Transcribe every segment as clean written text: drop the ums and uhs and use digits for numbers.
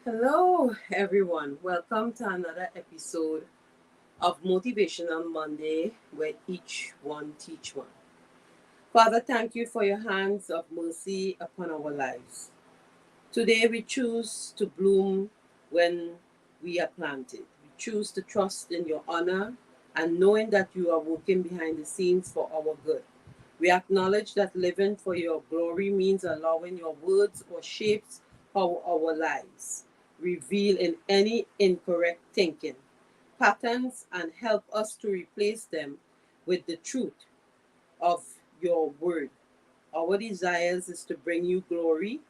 Hello, everyone. Welcome to another episode of Motivational Monday, where each one teach one. Father, thank you for your hands of mercy upon our lives. Today, we choose to bloom when we are planted. We choose to trust in your honor and knowing that you are working behind the scenes for our good. We acknowledge that living for your glory means allowing your words or shapes our lives, reveal in any incorrect thinking, patterns, and help us to replace them with the truth of your word. Our desires is to bring you glory.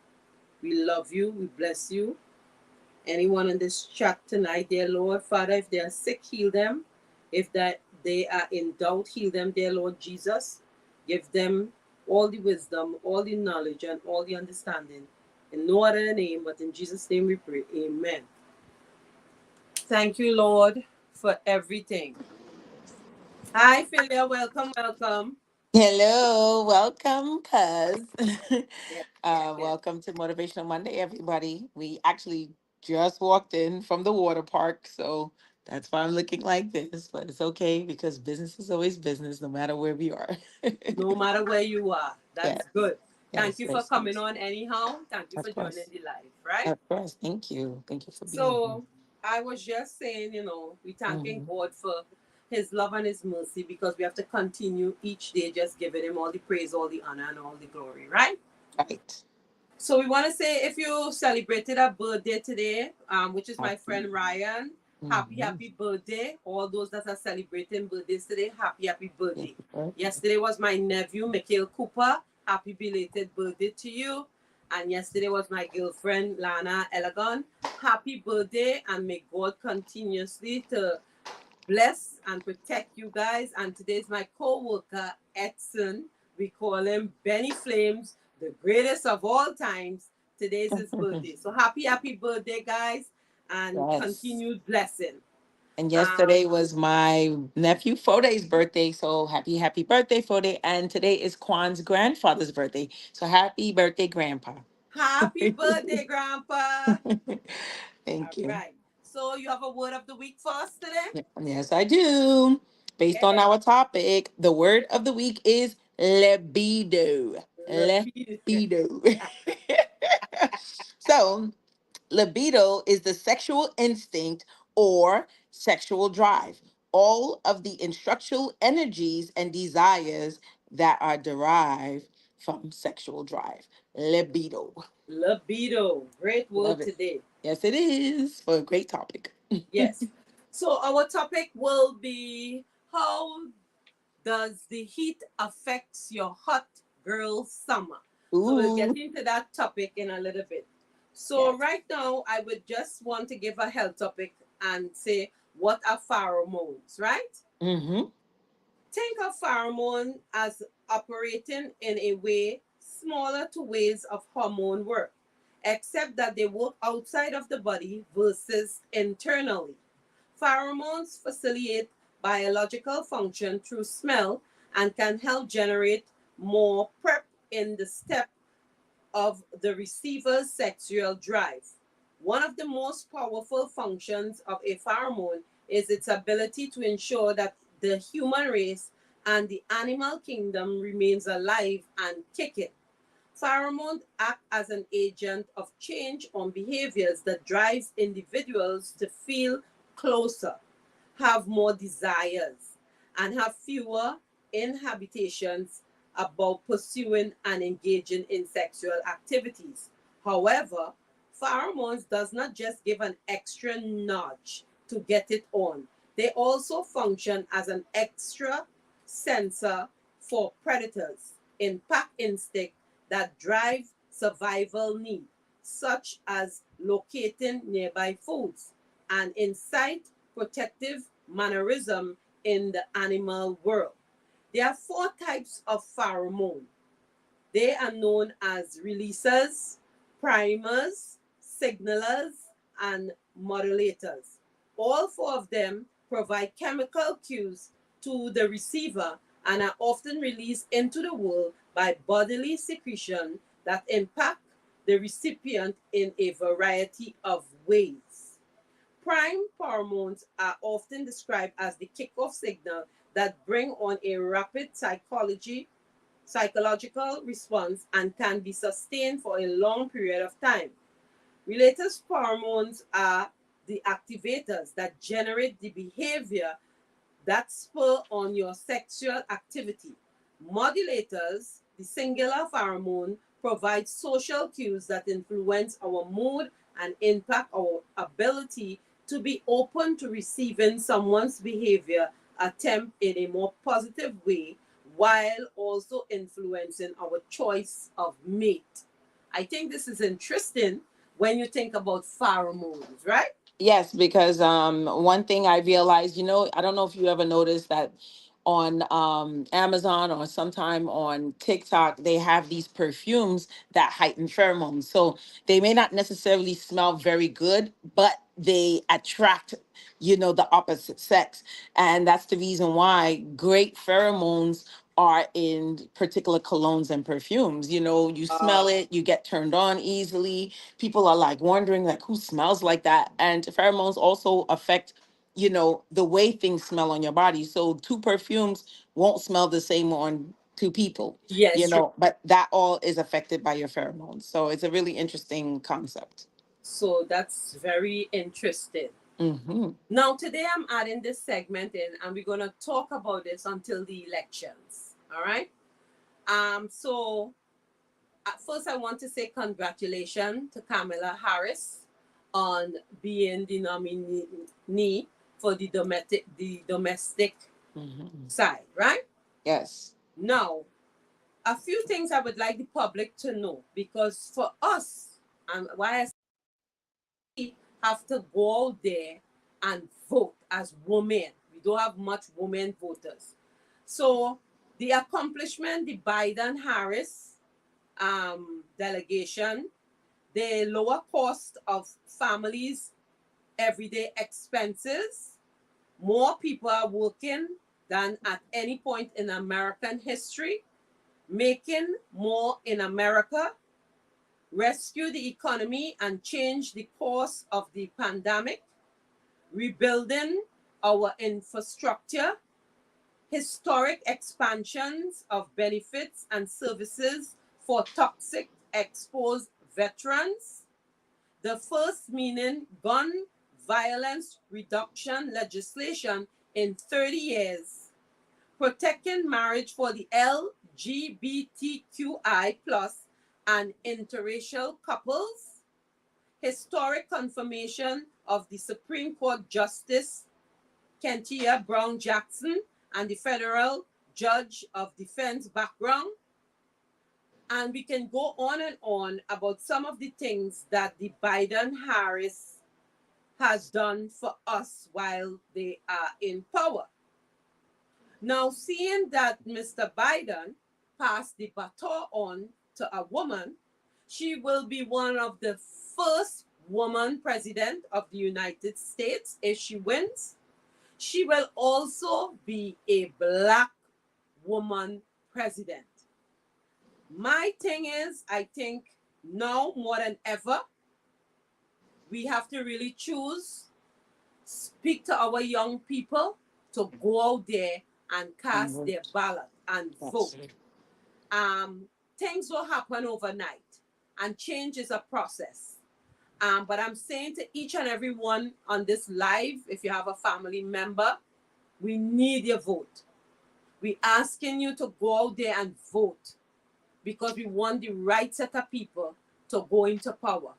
We love you. We bless you. Anyone in this chat tonight, dear Lord, Father, if they are sick, heal them. If that they are in doubt, heal them, dear Lord Jesus. Give them all the wisdom, all the knowledge, and all the understanding. In no other name, but in Jesus' name we pray. Amen. Thank you, Lord, for everything. Hi, Philia. Welcome, welcome. Hello, welcome, cuz. Yes, yes, yes. Welcome to Motivational Monday, everybody. We actually just walked in from the water park, so that's why I'm looking like this. But it's okay because business is always business, no matter where we are. No matter where you are, Yes, that's good. Thank yes, you for yes, coming yes. on anyhow. Thank you for Of joining course, the live, right? of course. Thank you for being here. So I was just saying, we thanking Hmm. God for his love and his mercy because we have to continue each day just giving him all the praise, all the honor, and all the glory, right? Right. So we want to say if you celebrated a birthday today, which is my Happy. friend Ryan, Hmm. happy birthday. All those that are celebrating birthdays today, happy Happy birthday. birthday. Yesterday was my nephew, Mikhail Cooper. Happy belated birthday to you. And yesterday was my girlfriend, Lana Elegon. Happy birthday, and may God continuously to bless and protect you guys. And today's my co-worker, Edson. We call him Benny Flames, the greatest of all times. Today's his birthday. So happy birthday, guys, and Yes. continued blessing. And Um, yesterday was my nephew Fode's birthday. So happy birthday, Fode. And today is Kwan's grandfather's birthday. So happy birthday, Grandpa. happy birthday, Grandpa. All Thank you. right. So you have a word of the week for us today? Yes, I do. Based on Yeah. our topic, the word of the week is libido. Libido. So libido is the sexual instinct or sexual drive, all of the instructional energies and desires that are derived from sexual drive. Libido. Libido. Great Love word it. today. Yes, it is for a great topic. Yes. So our topic will be how does the heat affect your hot girl summer? So we'll get Ooh, into that topic in a little bit. So yes. right now I would just want to give a health topic and say what are pheromones, right? Mm-hmm. Think of pheromone as operating in a way smaller to ways of hormone work, except that they work outside of the body versus internally. Pheromones facilitate biological function through smell and can help generate more prep in the step of the receiver's sexual drive. One of the most powerful functions of a pheromone is its ability to ensure that the human race and the animal kingdom remains alive and kicking. Pheromones act as an agent of change on behaviors that drives individuals to feel closer, have more desires, and have fewer inhibitions about pursuing and engaging in sexual activities. However, pheromones does not just give an extra nudge to get it on. They also function as an extra sensor for predators in pack instinct that drive survival needs, such as locating nearby foods and incite protective mannerism in the animal world. There are four types of pheromone. They are known as releasers, primers, signalers, and modulators. All four of them provide chemical cues to the receiver and are often released into the world by bodily secretion that impact the recipient in a variety of ways. Prime hormones are often described as the kickoff signal that bring on a rapid psychological response and can be sustained for a long period of time. Related hormones are the activators that generate the behavior that spur on your sexual activity. Modulators, the singular pheromone, provide social cues that influence our mood and impact our ability to be open to receiving someone's behavior attempt in a more positive way while also influencing our choice of mate. I think this is interesting when you think about pheromones, right? Yes, because one thing I realized, I don't know if you ever noticed that on Amazon or sometime on TikTok, they have these perfumes that heighten pheromones. So they may not necessarily smell very good, but they attract, the opposite sex. And that's the reason why great pheromones are in particular colognes and perfumes. You smell it, you get turned on easily. People are like wondering like who smells like that. And pheromones also affect the way things smell on your body. So two perfumes won't smell the same on two people, Yes, true. but that all is affected by your pheromones. So it's a really interesting concept. So that's very interesting. Hmm. Now, today I'm adding this segment in, and we're going to talk about this until the elections. All right. So at first, I want to say congratulations to Kamala Harris on being the nominee for the domestic Hmm. side, right? Yes. Now, a few things I would like the public to know, because for us, and why I have to go out there and vote as women. We don't have much women voters. So the accomplishment, the Biden Harris delegation, the lower cost of families' everyday expenses, more people are working than at any point in American history, making more in America, rescue the economy and change the course of the pandemic, rebuilding our infrastructure, historic expansions of benefits and services for toxic exposed veterans, the first meaning gun violence reduction legislation in 30 years, protecting marriage for the LGBTQI plus and interracial couples, historic confirmation of the Supreme Court Justice Kentia Brown Jackson and the federal judge of defense background. And we can go on and on about some of the things that the Biden Harris has done for us while they are in power. Now, seeing that Mr. Biden passed the baton on to a woman, she will be one of the first woman president of the United States if she wins. She will also be a black woman president. My thing is, I think now more than ever, we have to really choose, speak to our young people to go out there and And cast their vote. ballot and That's vote. it. Things will happen overnight, and change is a process. But I'm saying to each and every one on this live, if you have a family member, we need your vote. We asking you to go out there and vote because we want the right set of people to go into power.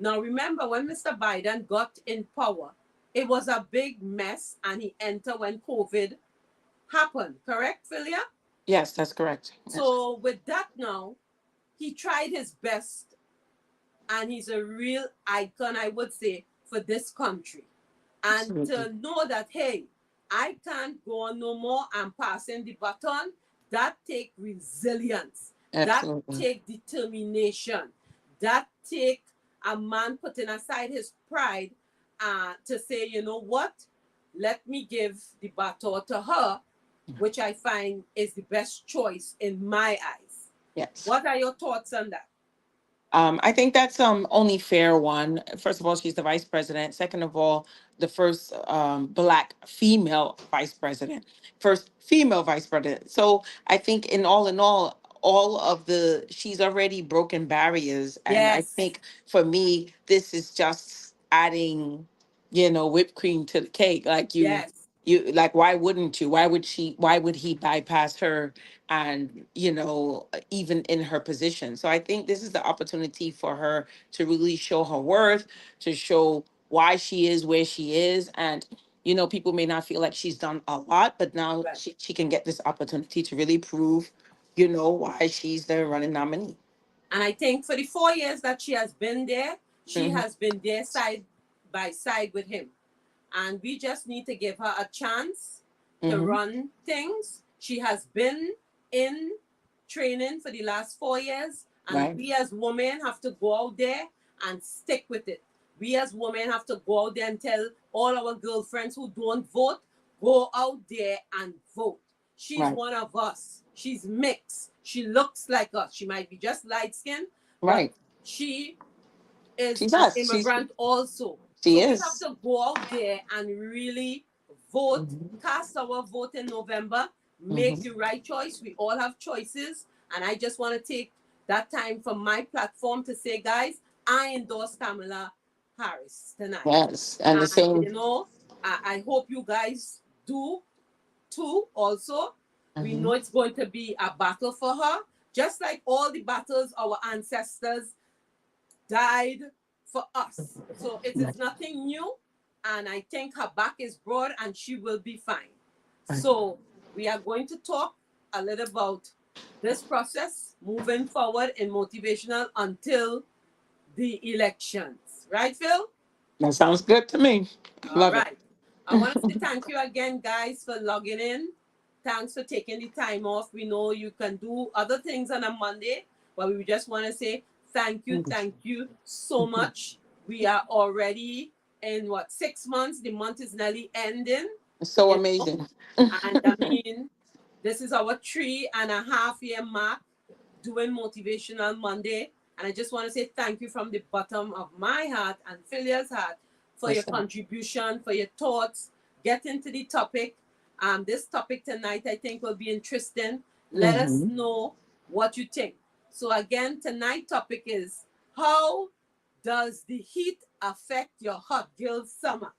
Now, remember when Mr. Biden got in power, it was a big mess and he entered when COVID happened, correct, Philia? Yes, that's correct. Yes. So, with that now, he tried his best and he's a real icon, I would say, for this country. And Absolutely. to know that, hey, I can't go on no more, I'm passing the baton, that take resilience, that Absolutely. take determination, that take a man putting aside his pride to say, you know what, let me give the baton to her, which I find is the best choice in my eyes. Yes. What are your thoughts on that? I think that's only fair one. First of all, she's the vice president. Second of all, the first black female vice president, first female vice president. So I think in all of the she's already broken barriers, and I Yes, think for me, this is just adding, whipped cream to the cake. Like yes, you like, why wouldn't you? Why would she? Why would he bypass her? And even in her position, so I think this is the opportunity for her to really show her worth, to show why she is where she is. And people may not feel like she's done a lot, but now right. she can get this opportunity to really prove why she's the running nominee. And I think for the 4 years that she has been there, she Hmm. has been there side by side with him. And we just need to give her a chance to Hmm. run things. She has been in training for the last 4 years, and Right. we as women have to go out there and stick with it. We as women have to go out there and tell all our girlfriends who don't vote, go out there and vote. She's Right. one of us. She's mixed. She looks like us. She might be just light skinned, but Right. she She is an does. immigrant also. She So we have is. to go out there and really vote, Hmm. cast our vote in November, make the Hmm. right choice. We all have choices. And I just want to take that time from my platform to say, guys, I endorse Kamala Harris tonight. Yes, and the And, same. I hope you guys do too, also. We Hmm. know it's going to be a battle for her, just like all the battles our ancestors died for us. So it is nothing new. And I think her back is broad and she will be fine. So we are going to talk a little about this process moving forward in motivational until the elections. Right, Phil? That sounds good to me. All Love it. right. I want to say thank you again, guys, for logging in. Thanks for taking the time off. We know you can do other things on a Monday, but we just want to say thank you so much. We are already in what, 6 months? The month is nearly ending, It's so you know, amazing. and I mean, this is our 3.5 year mark doing Motivational Monday. And I just want to say thank you from the bottom of my heart and Philia's heart for your Listen. contribution, for your thoughts. Get into the topic. This topic tonight, I think, will be interesting. Let us Hmm. know what you think. So, again, tonight's topic is how does the heat affect your hot girl summer?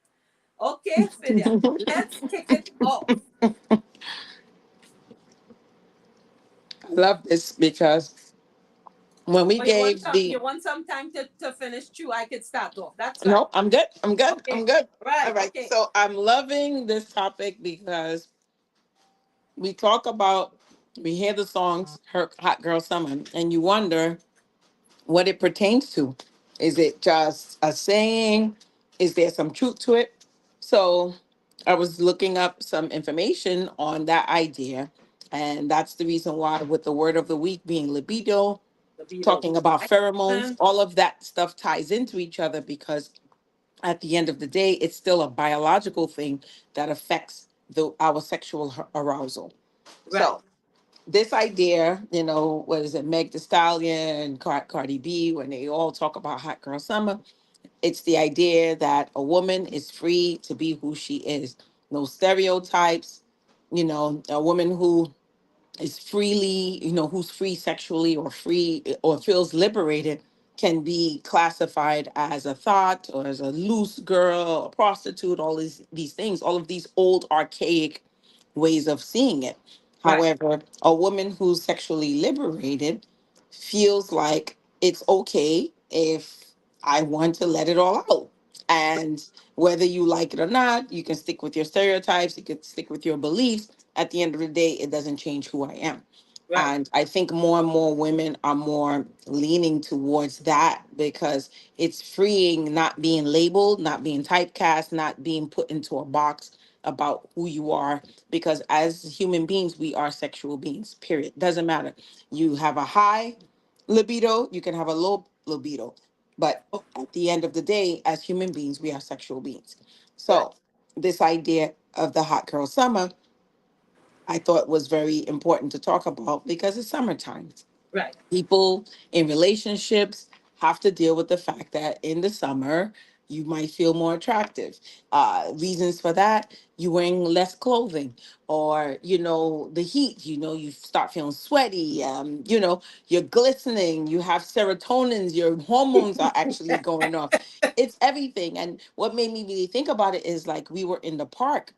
Okay, Philia, let's kick it off. I love this because when we Or you want gave some the you want some time to finish too? I could start off. That's fine. no, I'm good. I'm good. I'm Okay. good. All Right. right. Okay. So I'm loving this topic because we talk about we hear the songs her hot girl summer and you wonder what it pertains to. Is it just a saying? Is there some truth to it? So I was looking up some information on that idea. And that's the reason why, with the word of the week being libido, Libido. talking about Right. pheromones, all of that stuff ties into each other because at the end of the day, it's still a biological thing that affects our sexual arousal. Right. So this idea, what is it, Meg Thee Stallion and Cardi B, when they all talk about hot girl summer, it's the idea that a woman is free to be who she is. No stereotypes. A woman who is freely, who's free sexually or free or feels liberated can be classified as a thought or as a loose girl, a prostitute, all these things, all of these old archaic ways of seeing it. Right. However, a woman who's sexually liberated feels like it's okay if I want to let it all out. And whether you like it or not, you can stick with your stereotypes, you can stick with your beliefs. At the end of the day, it doesn't change who I am. Right. And I think more and more women are more leaning towards that because it's freeing not being labeled, not being typecast, not being put into a box about who you are. Because as human beings, we are sexual beings, period. Doesn't matter. You have a high libido, you can have a low libido. But at the end of the day, as human beings, we are sexual beings. Right. So, this idea of the hot girl summer, I thought was very important to talk about because it's summertime. Right. People in relationships, have to deal with the fact that in the summer you might feel more attractive. Reasons for that: you wearing less clothing, or the heat. You start feeling sweaty. You're glistening. You have serotonins. Your hormones are actually going off. It's everything. And what made me really think about it is, like, we were in the park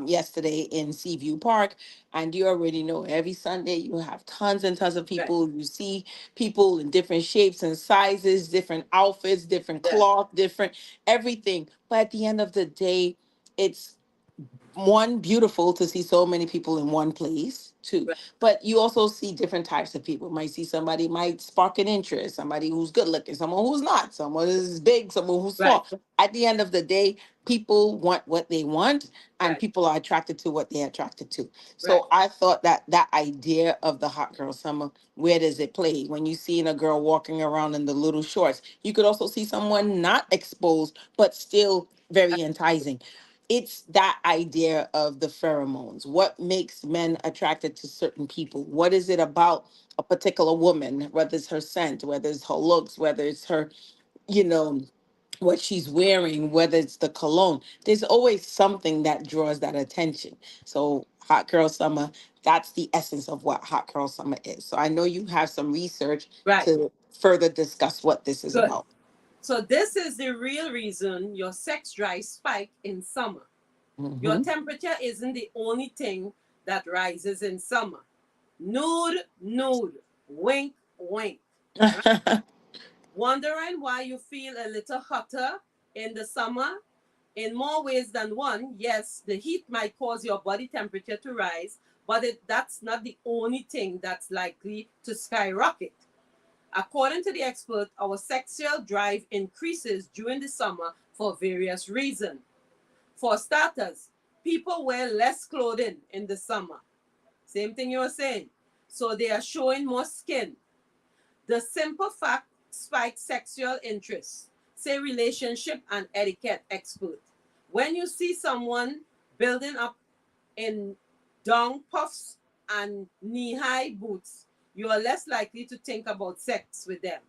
yesterday in Seaview Park, and you already know every Sunday you have tons and tons of Right. people. You see people in different shapes and sizes, different outfits, different Yeah. cloth, different everything. But at the end of the day, it's one, beautiful to see so many people in one place. Two, Right. but you also see different types of people. Might see somebody might spark an interest, somebody who's good looking, someone who's not, someone who's big, someone who's Right. small. At the end of the day, people want what they want, and Right. people are attracted to what they're attracted to. Right. So I thought that that idea of the hot girl summer, where does it play? When you see a girl walking around in the little shorts, you could also see someone not exposed but still very enticing. It's that idea of the pheromones. What makes men attracted to certain people? What is it about a particular woman, whether it's her scent, whether it's her looks, whether it's her, you know, what she's wearing, whether it's the cologne? There's always something that draws that attention. So, hot girl summer, that's the essence of what hot girl summer is. So, I know you have some research Right. to further discuss what this is Good. about. So this is the real reason your sex drive spike in summer. Your Hmm. temperature isn't the only thing that rises in summer. Nude, nude, wink, wink. Right? Wondering why you feel a little hotter in the summer? In more ways than one, yes, the heat might cause your body temperature to rise, but that's not the only thing that's likely to skyrocket. According to the expert, our sexual drive increases during the summer for various reasons. For starters, people wear less clothing in the summer. Same thing you were saying. So they are showing more skin. The simple fact spikes sexual interest, say relationship and etiquette expert. When you see someone building up in down puffs and knee-high boots, you are less likely to think about sex with them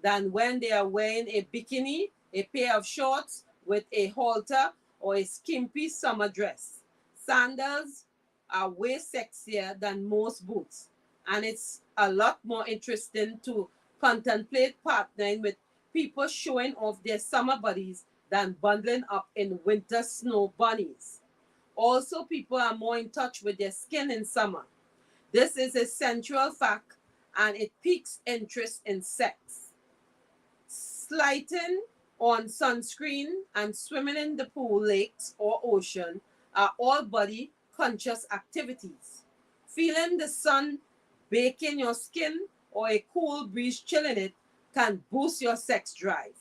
than when they are wearing a bikini, a pair of shorts with a halter, or a skimpy summer dress. Sandals are way sexier than most boots, and it's a lot more interesting to contemplate partnering with people showing off their summer bodies than bundling up in winter snow bunnies. Also, people are more in touch with their skin in summer. This is a central fact, and it piques interest in sex. Slighting on sunscreen and swimming in the pool, lakes, or ocean are all body conscious activities. Feeling the sun baking your skin or a cool breeze chilling it can boost your sex drive.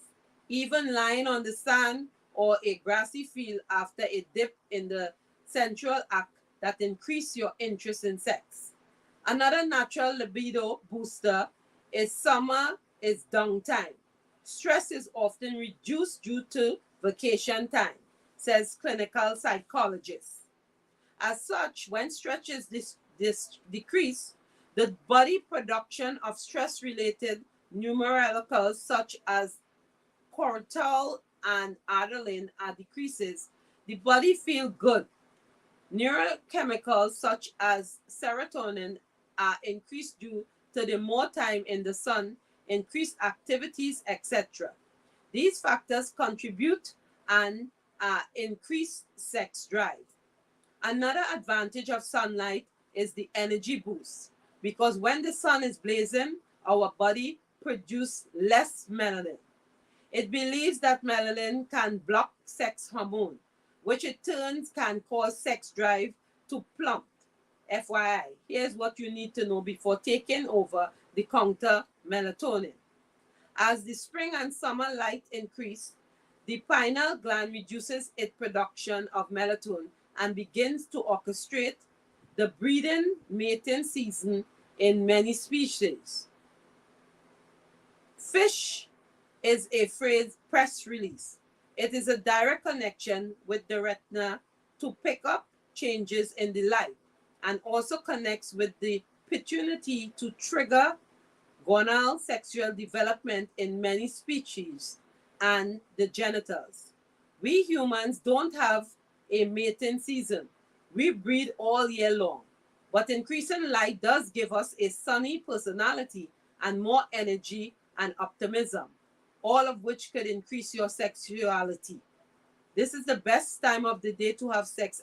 Even lying on the sand or a grassy field after a dip in the sensual act that increase your interest in sex. Another natural libido booster is summer is downtime. Stress is often reduced due to vacation time, says clinical psychologist. As such, when stress is decreased, the body production of stress-related numericals such as cortisol and adrenaline are decreases. The body feel good. Neurochemicals such as serotonin are increased due to the more time in the sun, increased activities, etc. These factors contribute and increase sex drive. Another advantage of sunlight is the energy boost because when the sun is blazing, our body produces less melanin. It believes that melanin can block sex hormone, which in turn can cause sex drive to plummet. FYI, here's what you need to know before taking over the counter melatonin. As the spring and summer light increase, the pineal gland reduces its production of melatonin and begins to orchestrate the breeding mating season in many species. Fish is a phrase press release. It is a direct connection with the retina to pick up changes in the light and also connects with the pituitary to trigger gonal sexual development in many species, and the genitals. We humans don't have a mating season. We breed all year long. But increasing light does give us a sunny personality and more energy and optimism, all of which could increase your sexuality. This is the best time of the day to have sex,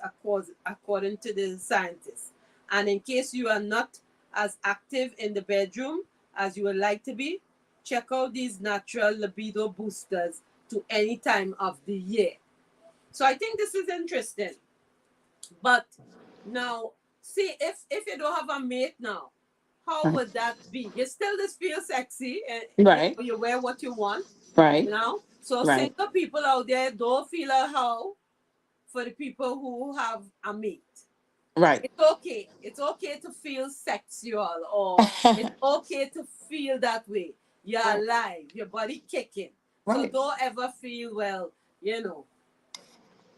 according to the scientists. And in case you are not as active in the bedroom as you would like to be, check out these natural libido boosters to any time of the year. So I think this is interesting. But now, see, if you don't have a mate now, how would that be? You still just feel sexy, and Right. you wear what you want, Right. you know. So Right. single people out there don't feel a how for the people who have a mate. Right. It's okay. It's okay to feel sexual, or it's okay to feel that way. You're Right. alive, your body kicking. So Right. don't ever feel, well, you know,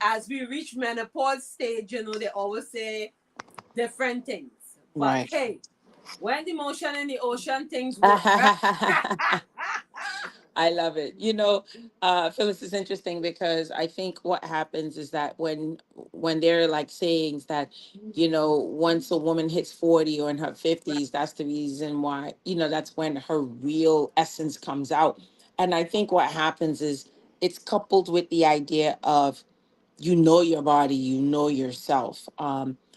as we reach menopause stage, they always say different things. But Right. hey, when the motion in the ocean, things work, right? I love it. Phyllis, is interesting because I think what happens is that when they're like sayings that, once a woman hits 40 or in her Right. 50s, that's the reason why, that's when her real essence comes out. And I think what happens is it's coupled with the idea of your body, yourself.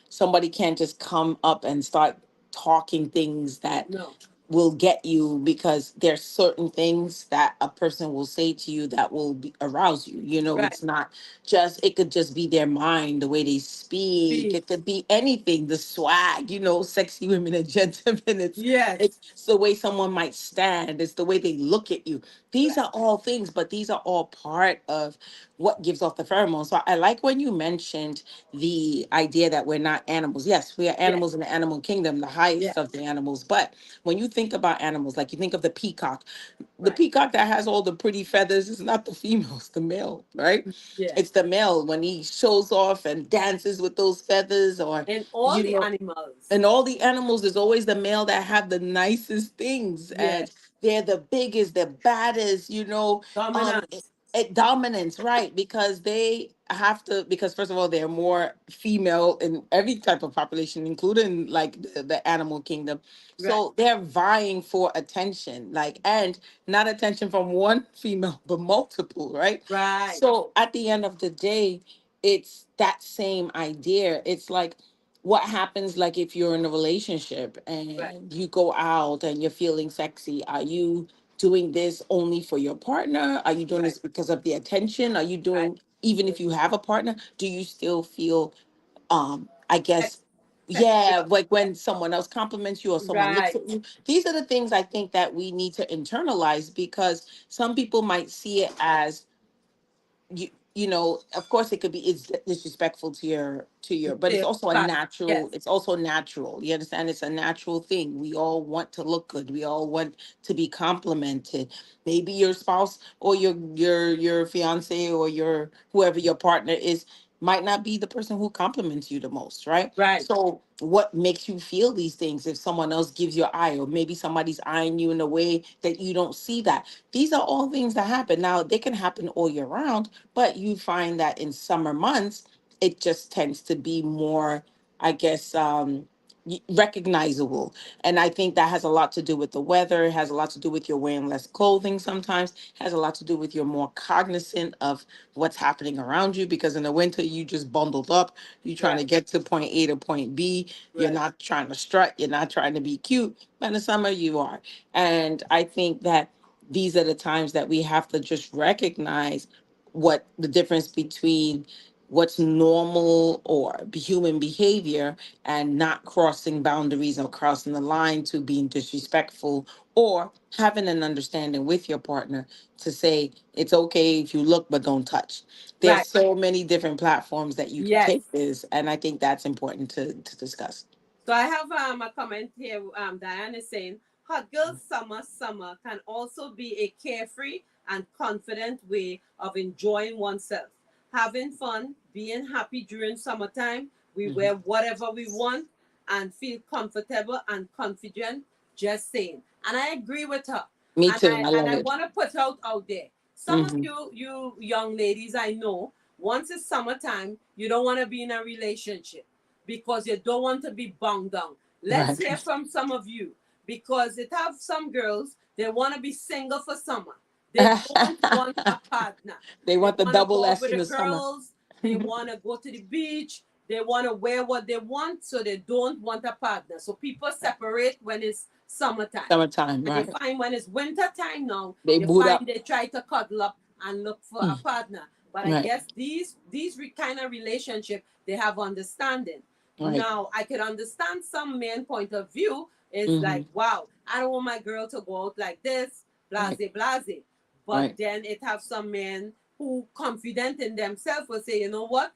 Somebody can't just come up and start talking things that No. will get you, because there's certain things that a person will say to you that will arouse you. Right. It's not just, it could just be their mind, the way they speak. Be. It could be anything, the swag, sexy women and gentlemen. it's Yes. it's the way someone might stand, it's the way they look at you. These Right. are all things, but these are all part of what gives off the pheromones. So I like when you mentioned the idea that we're not animals. Yes, we are Yes. animals in the animal kingdom, the highest Yes. of the animals. But when you think about animals, like you think of the Right. peacock that has all the pretty feathers is not the female, it's the male, right? Yes. It's the male when he shows off and dances with those feathers, or, And all you the know, animals. and all the animals, there's always the male that have the nicest things, Yes. and they're the biggest, the baddest, Dominant. dominance, right? Because they have to, because first of all, they're more female in every type of population, including like the animal kingdom. Right. So they're vying for attention, like, and not attention from one female, but multiple, right? Right. So at the end of the day, it's that same idea. It's like, what happens, like if you're in a relationship Right. and you go out and you're feeling sexy, are you doing this only for your partner? Are you doing Right. this because of the attention? Are you Right. doing, even if you have a partner, do you still feel, I Sex, guess, sexual. yeah, like when someone else compliments you or someone looks Right. at you? These are the things I think that we need to internalize, because some people might see it as, of course it could be, it's disrespectful to your, but it's Say, also a but natural, yes. it's also natural, you understand, it's a natural thing. We all want to look good, we all want to be complimented. Maybe your spouse or your fiance or your whoever your partner is might not be the person who compliments you the most, right? Right. So what makes you feel these things if someone else gives your eye, or maybe somebody's eyeing you in a way that you don't see that? These are all things that happen. Now they can happen all year round, but you find that in summer months, it just tends to be more, I guess, recognizable. And I think that has a lot to do with the weather. It has a lot to do with your wearing less clothing sometimes. It has a lot to do with you're more cognizant of what's happening around you, because in the winter, you just bundled up. You're trying to Right. get to point A to point B. You're Right. not trying to strut. You're not trying to be cute. But in the summer, you are. And I think that these are the times that we have to just recognize what the difference between what's normal or human behavior, and not crossing boundaries or crossing the line to being disrespectful, or having an understanding with your partner to say it's okay if you look but don't touch. There's Right. so many different platforms that you can Yes. take this, and I think that's important to discuss. So I have a comment here. Diane is saying, "Hot girl summer can also be a carefree and confident way of enjoying oneself, having fun, being happy during summertime. We Mhm. wear whatever we want and feel comfortable and confident, Just saying. And I agree with her. Me And too. I I and love I it. want to put out there. Some of Hmm. you young ladies I know, once it's summertime, you don't want to be in a relationship because you don't want to be bound down. Let's Right. hear from some of you because it have some girls they want to be single for summer. They don't want a partner. They They want the want to double go out S with in the the summer. girls. They want to go to the beach. They want to wear what they want, so they don't want a partner. So people separate when it's summertime. Summertime, And you right? find when it's winter time now, They you boot find up. they try to cuddle up and look for a Mm, partner. But I right, guess kind of relationship they have understanding. right. Now I could understand some men point of view is Hmm. like, wow, I don't want my girl to go out like this, blase Right, blase. But right, then it have some men who confident in themselves will say, you know what?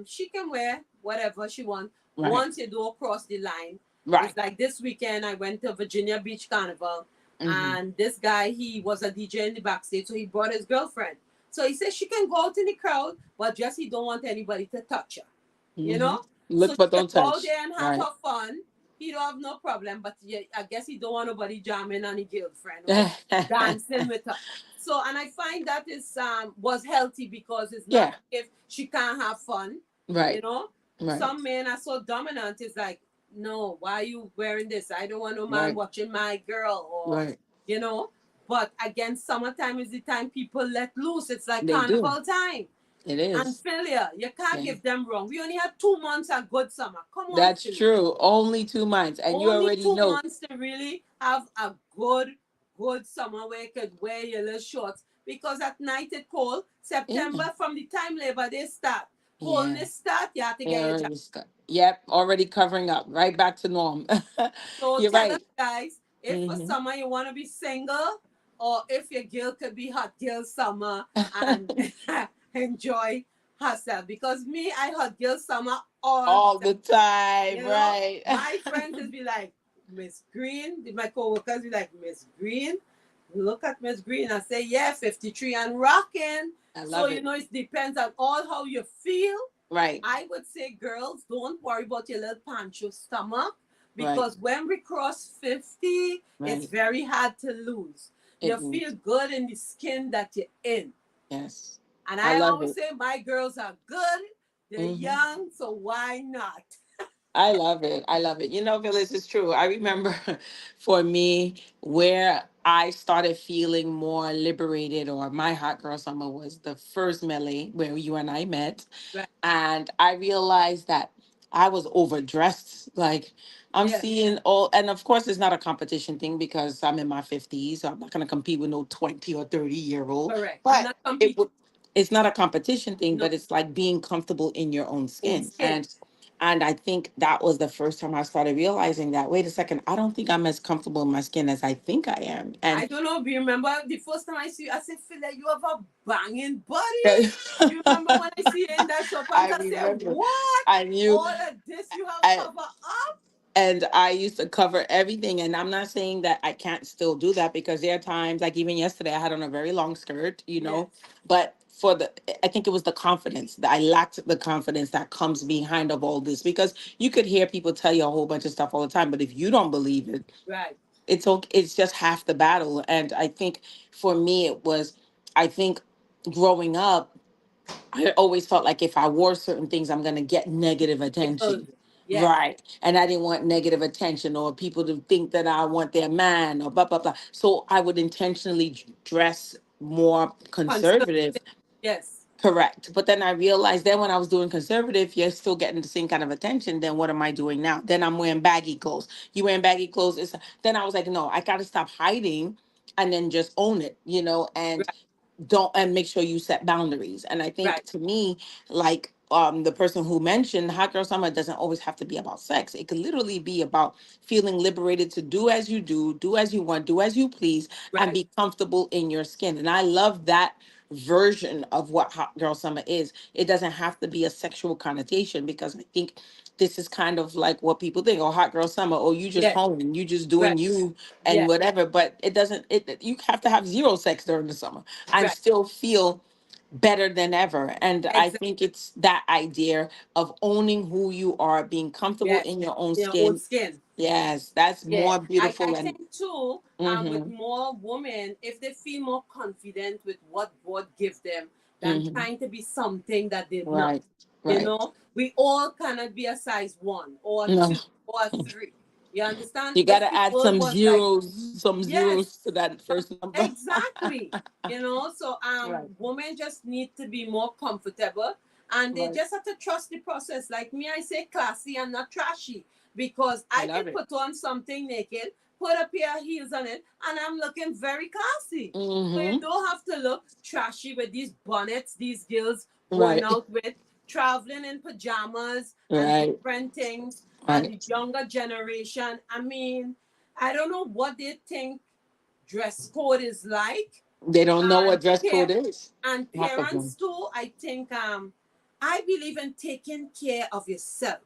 She can wear whatever she wants. right, Once you do cross the line, right. it's like this weekend I went to Virginia Beach Carnival, Hmm. and this guy he was a DJ in the backstage, so he brought his girlfriend. So he said she can go out in the crowd, but just he don't want anybody to touch her, you Hmm. know. So Look she but can don't go out touch. there and have Right. her fun. He don't have no problem, but yeah, I guess he don't want nobody jamming on his girlfriend or dancing with her. So and I find that is was healthy because it's not Yeah. if she can't have fun, you Right. know. Right. Some men are so dominant. It's like, no, why are you wearing this? I don't want no man Right. watching my girl, or Right. you know. But again, summertime is the time people let loose. It's like They do. carnival time. It And is. Philia, you can't Yeah. give them wrong. We only had 2 months of good summer. Come on, That's Philly. true. Only 2 months, and you Only already two know. months to really have a good summer where you could wear your little shorts. Because at night it's cold. Yeah. September from the time Labor Day start. Yeah. Coldness start, you have to Yeah. get your jacket. Already yep. Already covering up. Right back to norm. So You're tell us, right. guys, if for Hmm. summer you want to be single, or if your girl could be hot girl summer and enjoy herself. Because me, I hot girl summer all the All time. the time. You know, Right. my friends will be like, Miss Green, my coworkers be like, Miss Green, look at Miss Green. I say, yeah, 53 and rocking. I So, love you it. know, it depends on all how you feel. Right. I would say, girls, don't worry about your little pancho stomach Right. because when we cross 50, it's Right. very hard to lose. It You is. feel good in the skin that you're in. Yes. And I I love always it. say, my girls are good, they're Hmm. young, so why not? I love it. I love it. You know, Phyllis, it's true. I remember for me, where I started feeling more liberated, or my hot girl summer was the first melee where you and I met. Right. And I realized that I was overdressed. Like, I'm Yes, seeing all, and of course, it's not a competition thing because I'm in my 50s. So I'm not going to compete with no 20 or 30-year old. correct. You're But not it competing. would. It's not a competition thing, No, but it's like being comfortable in your own own skin. skin. And I think that was the first time I started realizing that, wait a second, I don't think I'm as comfortable in my skin as I think I am. I And don't know. Do you remember the first time I see you? I said, Phil, you have a banging body. You remember when I see you in that shop and I I said, remember. what? I knew. All of this you have I, covered up? and I used to cover everything. And I'm not saying that I can't still do that, because there are times, like even yesterday, I had on a very long skirt, Yes, but I think it was the confidence that I lacked, the confidence that comes behind of all this, because you could hear people tell you a whole bunch of stuff all the time, but if you don't believe it, right. it's okay. It's just half the battle. And I think for me, I think growing up, I always felt like if I wore certain things, I'm going to get negative attention. Exposure. Yes, Right. And I didn't want negative attention or people to think that I want their man or blah, blah, blah. So I would intentionally dress more conservative. conservative. Yes, Correct. But then I realized then when I was doing conservative, you're still getting the same kind of attention. Then what am I doing now? Then I'm wearing baggy clothes. You wearing baggy clothes. Then I was like, no, I got to stop hiding and then just own it, and right, don't, and make sure you set boundaries. And I think right, to me, like the person who mentioned hot girl summer doesn't always have to be about sex. It could literally be about feeling liberated to do as you do as you want, do as you please, and right. be comfortable in your skin. And I love that version of what hot girl summer is. It doesn't have to be a sexual connotation, because I think this is kind of like what people think, oh, hot girl summer, oh, you just Yes, home and you just right. doing you and Yes, whatever. But it doesn't, you have to have zero sex during the summer and right. still feel better than ever. And I Exactly. think it's that idea of owning who you are, being comfortable Yes. in your own Their own skin. skin. Yes, that's Yeah, more I beautiful. And think too, with mm-hmm, more women, if they feel more confident with what God gives them than mm-hmm, trying to be something that they're not. right, You right. know, we all cannot be a size one or a No, two or a three. You understand? you got If to the add world some was like, zeros, some yes, zeros to that first number. exactly. So Right, women just need to be more comfortable and they right. just have to trust the process. Like me, I say classy and not trashy because I I can love it. put on something naked, put a pair of heels on it, and I'm looking very classy. So you Mm-hmm. don't have to look trashy with these bonnets these girls going Right, out with, traveling in pajamas and right, different things. And right. the younger generation, I mean, I don't know what they think dress code is like, They don't know and what dress code is. Half of them. parents too. I think I believe in taking care of yourself.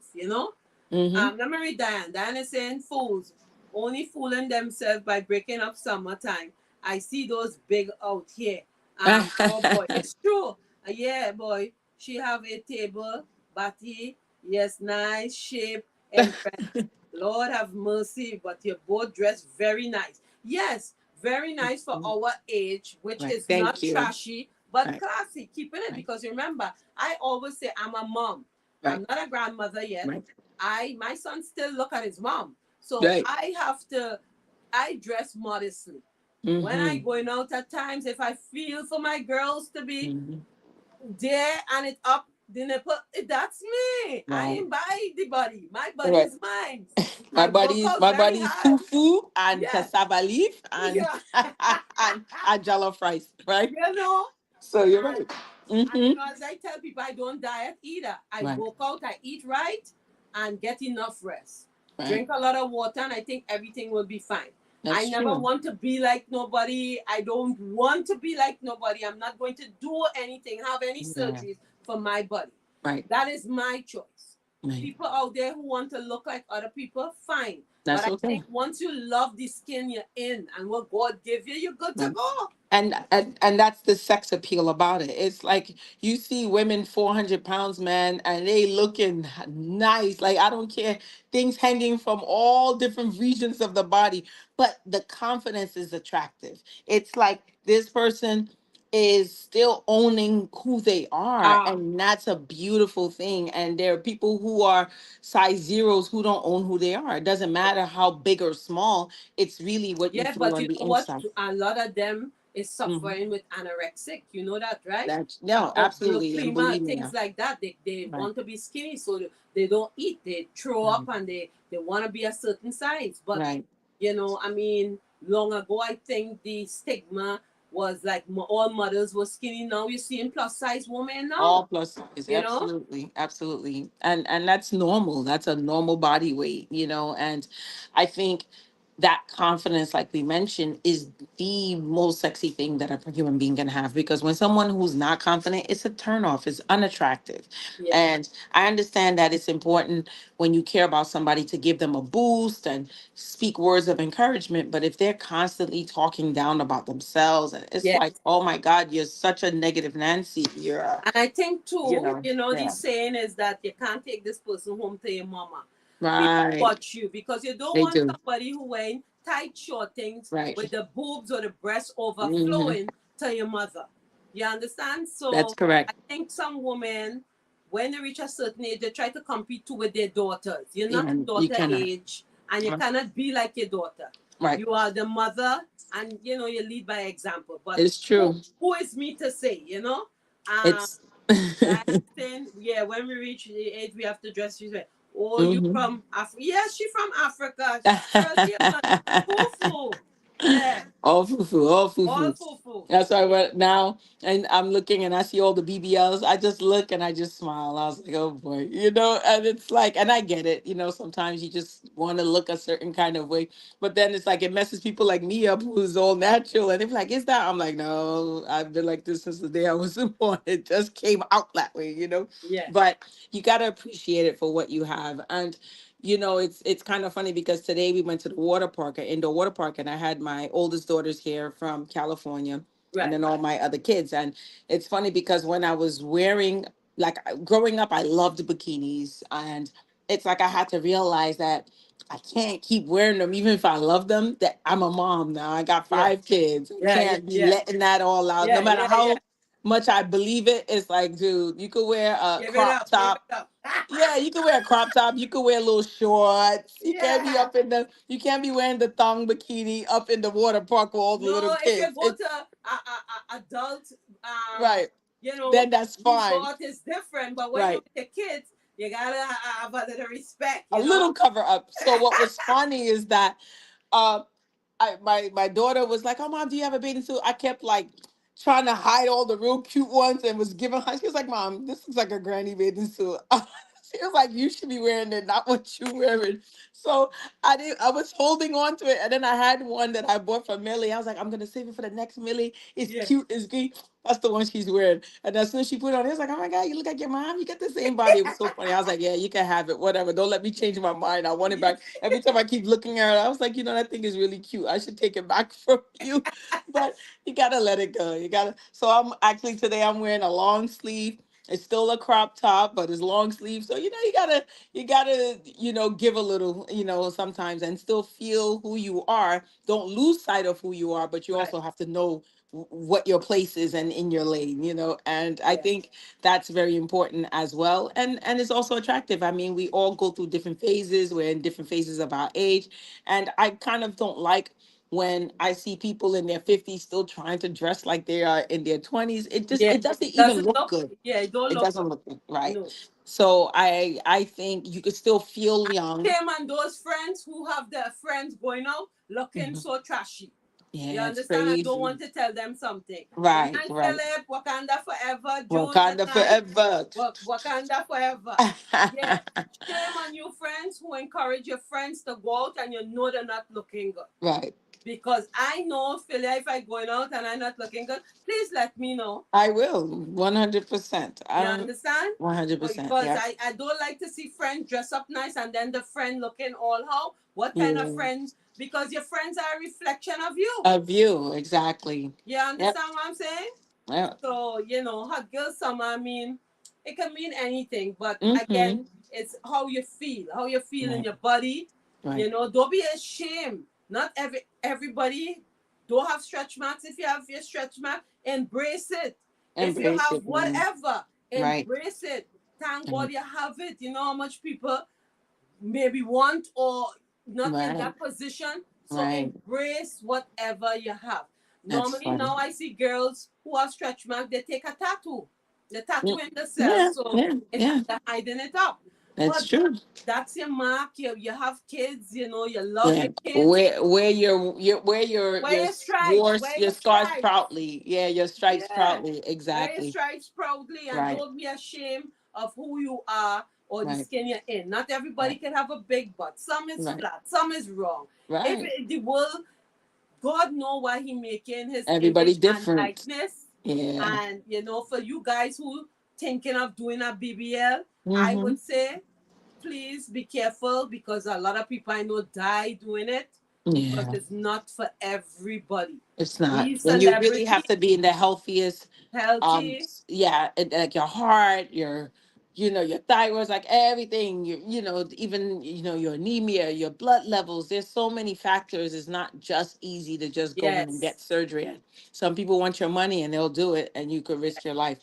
Mm-hmm. Let me read Diane. Diane is saying fools only fooling themselves by breaking up summertime. I see those big out here. Oh boy, it's true. Yeah, boy. She have a table, bati, yes, nice shape and dress. Lord have mercy, but you both dress very nice. Yes, very nice for our age, which Right. is Thank not you. trashy, but Right. classy. Keeping it Right. because remember, I always say I'm a mom. Right. I'm not a grandmother yet. Right. My son still look at his mom. So Right. I dress modestly. When I Mm-hmm. going out at times, if I feel for my girls to be Mm-hmm. there and it up the nipple, that's me. I Right. ain't buy the body. My body Right. is mine. My I work buddies, out my very buddies, hard. fufu and Yeah. cassava leaf and Yeah. and jollof rice. Right. you know, So you're and right. Mm-hmm. as I tell people, I don't diet either. I Right. work out, I eat right, and get enough rest. Right. Drink a lot of water, and I think everything will be fine. I That's never true. want to be like nobody. I don't want to be like nobody. I'm not going to do anything, have any Yeah. surgeries for my body. Right. That is my choice. Right. People out there who want to look like other people, fine. But That's I okay. think once you love the skin you're in and what God give you, you're good to Right. go. And that's the sex appeal about it. It's like you see women 400 pounds, man, and they looking nice. Like I don't care, things hanging from all different regions of the body, but the confidence is attractive. It's like this person is still owning who they are, Ah, and that's a beautiful thing. And there are people who are size zeros who don't own who they are. It doesn't matter how big or small, it's really what you yeah, feel but on you the know what? inside. A lot of them is Mhm. suffering with anorexic. You know that, right? That's no, Or absolutely, and bulimic, believe me things now. like that. They Right, want to be skinny, so they don't eat. They throw up right, and they want to be a certain size. But, right. I mean, long ago, I think the stigma was like all mothers were skinny. Now you're seeing plus size women now, All plus size, you know? absolutely, absolutely, and that's normal. That's a normal body weight, And I think that confidence, like we mentioned, is the most sexy thing that a human being can have. Because when someone who's not confident, it's a turnoff. It's unattractive, Yeah. and I understand that it's important when you care about somebody to give them a boost and speak words of encouragement. But if they're constantly talking down about themselves, and it's Yeah. like, oh my God, you're such a negative Nancy. You're And I think too, the yeah. saying is that you can't take this person home to your mama. People Right. watch you because you don't They want do. somebody who wearing tight short things Right. with the boobs or the breasts Hmm. overflowing to your mother. You understand? That's So I correct. think some women, when they reach a certain age, they try to compete too with their daughters. You're not the And you daughter cannot. age, and you cannot be like your daughter. Right. You are the mother, and you lead by example. But It's who true. who is me to say? Um, It's that thing, yeah, when we reach the age we have to dress, she said, oh, you hmm. from Africa? Yeah, she from Africa. Sierra Leone. Fufu. Yeah, All fufu, all all fufu. fufu. That's why Yeah. now, and I'm looking and I see all the BBLs. I just look and I just smile. I was like, oh boy, and it's like, and I get it. Sometimes you just want to look a certain kind of way, but then it's like it messes people like me up who's all natural, and they're like, is that? I'm like, no, I've been like this since the day I was born. It just came out that way. Yeah. But you gotta appreciate it for what you have, and it's kind of funny because today we went to the water park, an indoor water park, and I had my oldest daughters here from California. and Right. then all my other kids. And it's funny because when I was wearing, like, growing up, I loved bikinis, and it's like I had to realize that I can't keep wearing them even if I love them. That I'm a mom now. I got Yeah. 5 kids. I Yeah. Yeah. can't be Yeah. letting that all out. No Yeah. matter Yeah. Yeah. how much I believe it, it's like, dude, you could wear a Give it crop up. Give top. it up. Yeah, you can wear a crop top. You can wear little shorts. You can't be Yeah. up in the. You can't be wearing the thong bikini up in the water park with all the little No, if you kids. go It's to adult, right. you know, Then that's fine. resort is different. But when you're Right. with the kids, you gotta have a little respect, A you know. little cover up. So what was funny is that uh, my daughter was like, "Oh, mom, do you have a bathing suit?" I kept like trying to hide all the real cute ones and was giving her. She was like, "Mom, this looks like a granny bathing suit." She was like, "You should be wearing it, not what you wearing." So I did. I was holding on to it, and then I had one that I bought for Millie. I was like, "I'm gonna save it for the next Millie. It's Yeah. cute. It's great." That's the one she's wearing. And as soon as she put it on, it was like, "Oh my god, you look like your mom. You got the same body." It was so funny. I was like, "Yeah, you can have it. Whatever. Don't let me change my mind. I want it back." Every time I keep looking at it, I was like, that thing is really cute. I should take it back from you. But you gotta let it go. You gotta. So I'm actually today I'm wearing a long sleeve. It's still a crop top, but it's long sleeve. So you gotta give a little, sometimes, and still feel who you are. Don't lose sight of who you are, but you Right. also have to know what your place is and in your lane. And I Yeah. think that's very important as well, and it's also attractive. I mean, we all go through different phases. We're in different phases of our age, and I kind of don't like when I see people in their 50s still trying to dress like they are in their 20s. Yeah. It doesn't even Doesn't look look. good. Yeah. It don't It look doesn't good. look good, right. No. So I think you could still feel young. Him and those friends who have their friends going out looking Mhm. so trashy. You Yeah, it's understand? I don't crazy. want to tell them something. Good Right, night, right. Philip. Wakanda forever. June, good Wakanda night. forever. Wakanda forever. Yeah. Shame on you, friends who encourage your friends to go out and you know they're not looking good. Right. Because I know, Philip, if I'm going out and I'm not looking good, please let me know. I will. 100%. You I'm understand? 100%. Because Yeah. I don't like to see friends dress up nice and then the friend looking all how. What kind of Yeah. friend? Because your friends are a reflection of you. A view, exactly. You Yep. understand what I'm saying? Yep. So, hot girl summer, I mean, it can mean anything. But Mm-hmm. again, it's how you feel in Right. your body. Right. Don't be ashamed. Not everybody don't have stretch marks. If you have your stretch mark, embrace it. If you Embrace have it, man. whatever, Right. embrace it. Thank Right. God you have it. You know how much people maybe want or not in Right. that position. So Right. embrace whatever you have. That's Normally funny. now I see girls who have stretch mark, they take a tattoo. They're Mm. tattooing themselves, Yeah. so Yeah. it's Yeah. they're hiding it up. That's But true. that's your mark. You have kids, you love Yeah. your kids. Wear Wear your stripes, wear your your scars stripes. proudly. Yeah, your stripes Yeah. proudly. Wear your Exactly. stripes proudly and Right. don't be ashamed of who you are or the Right. skin you're in. Not everybody Right. can have a big butt. Some is Right. flat, some is wrong. If Right. the world, God know why He making His Everybody image and different. likeness. Yeah. And for you guys who thinking of doing a BBL, I Mm-hmm. would say please be careful because a lot of people I know die doing it because Yeah. it's not for everybody. It's not. These And you really have celebrities, to be in the healthiest, healthy, yeah, like your heart, your thyroid, like everything, even, your anemia, your blood levels. There's so many factors. It's not just easy to just go in and yes. get surgery. And some people want your money and they'll do it and you could risk your life,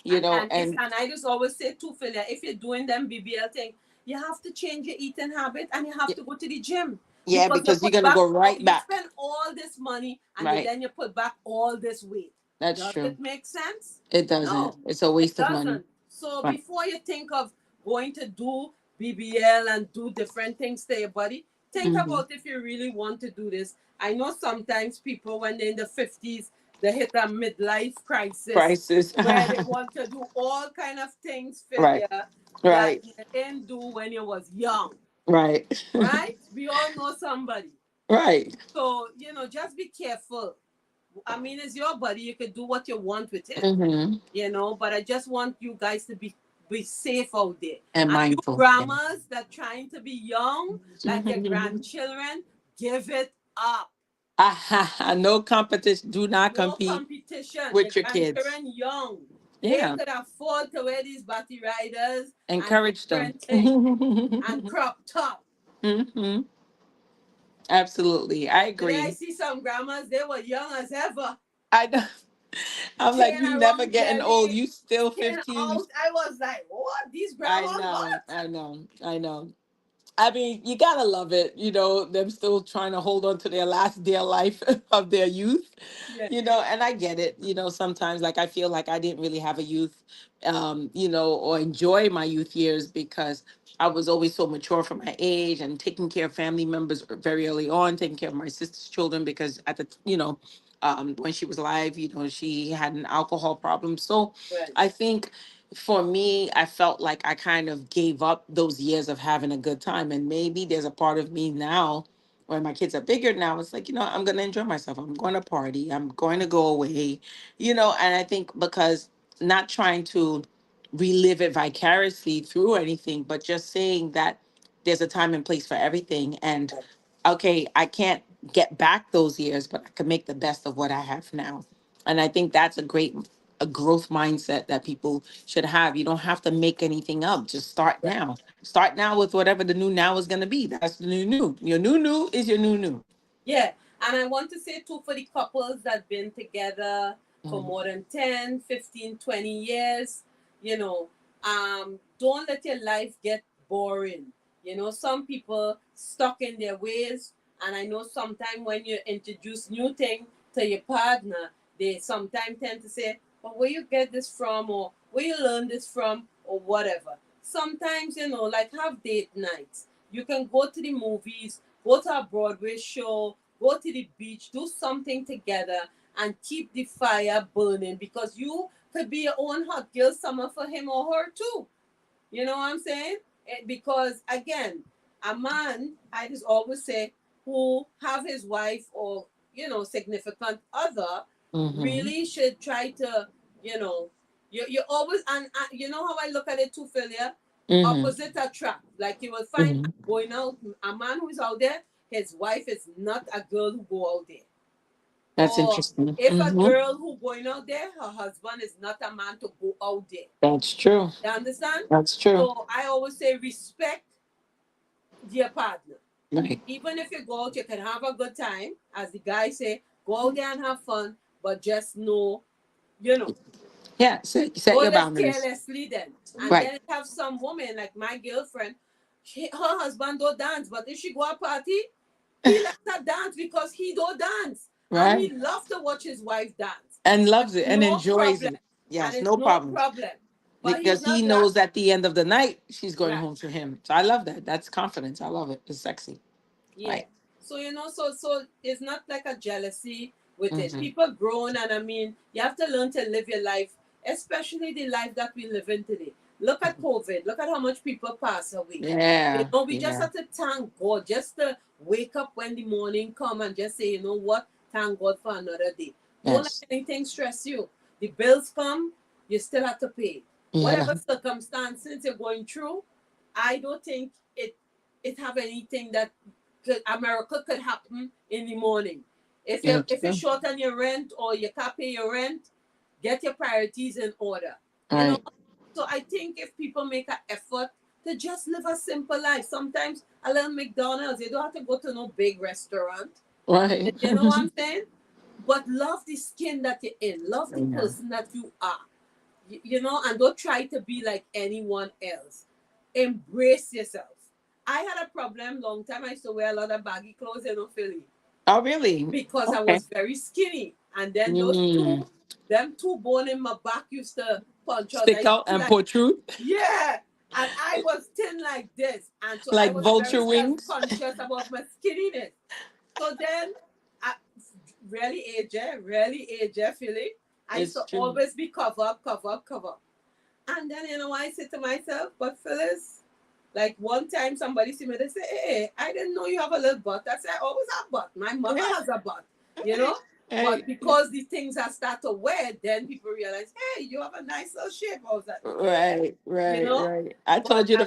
and And I just always say too, Philia, if you're doing them BBL thing, you have to change your eating habit and you have y- to go to the gym yeah, because because you're gonna go right you back. spend all this money and Right. then you put back all this weight. That's Does true. it make sense? It doesn't. No, It's a it waste of money. doesn't. So Right. before you think of going to do BBL and do different things to your body, think Mm-hmm. about if you really want to do this. I know sometimes people when they're in the 50s, they hit a midlife crisis Crisis. where they want to do all kind of things Right. failure that Right. you didn't do when you was young, Right. right? We all know somebody. Right. So, just be careful. I mean, it's your body. You can do what you want with it, Mm-hmm. but I just want you guys to be safe out there. And And you mindful. Yeah. grandmas that trying to be young, like your Mhm. grandchildren, give it up. No competition. Do not No compete competition. The with your kids. grandchildren young. They Yeah. could afford to wear these body riders and Encourage them. different things and crop top. Hmm. Absolutely. I Today I agree. see some grandmas, they were young as ever. I know. I'm like, Chain you never around getting old. belly, You still skin 15. out. I was like, what? These I grandmas know. hot? I know. I know. I mean, you gotta love it, them still trying to hold on to their last dear life of their youth, Yeah. and I get it. Sometimes like I feel like I didn't really have a youth, or enjoy my youth years because I was always so mature for my age and taking care of family members very early on, taking care of my sister's children because at the, when she was alive, she had an alcohol problem. So Right. I think for me, I felt like I kind of gave up those years of having a good time. And maybe there's a part of me now when my kids are bigger now, it's like, I'm going to enjoy myself. I'm going to party. I'm going to go away, and I think because not trying to relive it vicariously through anything, but just saying that there's a time and place for everything. And okay, I can't get back those years, but I can make the best of what I have now. And I think that's a growth mindset that people should have. You don't have to make anything up. Just start now. Start now with whatever the new now is going to be. That's the new new. Your new is your new new. Yeah, and I want to say too for the couples that been together for Mhm. more than 10, 15, 20 years, you know, don't let your life get boring. Some people stuck in their ways, and I know sometimes when you introduce new thing to your partner, they sometimes tend to say, "But where you get this from, or where you learn this from, or whatever." Sometimes, like have date nights. You can go to the movies, go to a Broadway show, go to the beach, do something together, and keep the fire burning because you could be your own hot girl summer for him or her too. You know what I'm saying? Because again, a man, I just always say, who have his wife or significant other, Mhm. really should try to, you know, you always and you know how I look at it too, Philia, Mhm. opposite attract. Like you will find Mhm. going out a man who is out there, his wife is not a girl who go out there. That's Or interesting. if a Mhm. girl who going out there, her husband is not a man to go out there. That's true. You understand? That's true. So I always say respect your partner. Right. Even if you go out, you can have a good time. As the guy say, go out there and have fun, but just know, you know, Yeah. Set don't your live boundaries. carelessly then. And Right. then have some woman like my girlfriend, her husband don't dance, but if she go a party, he lets her dance because he don't dance. And Right. he loves to watch his wife dance. And And loves it and no enjoys problem. it. And Yes. it's No no problem. problem. But he's Because he not that. knows at the end of the night she's going Right. home to him. So I love that. That's confidence. I love it. It's sexy. Yeah. Right. So so it's not like a jealousy with it. Hmm. People grown, and I mean, you have to learn to live your life, especially the life that we live in today. Look at COVID. Look at how much people pass away. Yeah. We just Yeah. have to thank God, just to wake up when the morning come and just say, you know what, thank God for another day. Don't let Yes. anything stress you. The bills come, you still have to pay. Yeah. Whatever circumstances you're going through, I don't think it have anything that America could happen in the morning. That's If you're true. short on your rent or you can't pay your rent, get your priorities in order. You know. Right. So I think if people make an effort to just live a simple life, sometimes a little McDonald's, you don't have to go to no big restaurant. Right. You know what I'm saying? But love the skin that you're in, love the Yeah. person that you are. And don't try to be like anyone else. Embrace yourself. I had a problem long time. I used to wear a lot of baggy clothes in Philly Oh, really? because I Okay. was very skinny. And then Mm. them two bone in my back used to punch out. I Stick used out to be and like, protrude yeah. And I was thin like this. And so I like was very vulture self wings. conscious about my skinniness. So then, I really AJ, Philly. I used It's to true. always be cover up, cover up, cover up. And then, I say to myself, but Phyllis, like one time somebody see me, they say, hey, I didn't know you have a little butt. I said, I always have butt. My mother Yeah. has a butt, you Hey. know? But Hey. because the things I start to wear, then people realize, hey, you have a nice little shape. I was like, yeah, Right, right, you know? right. I But told you the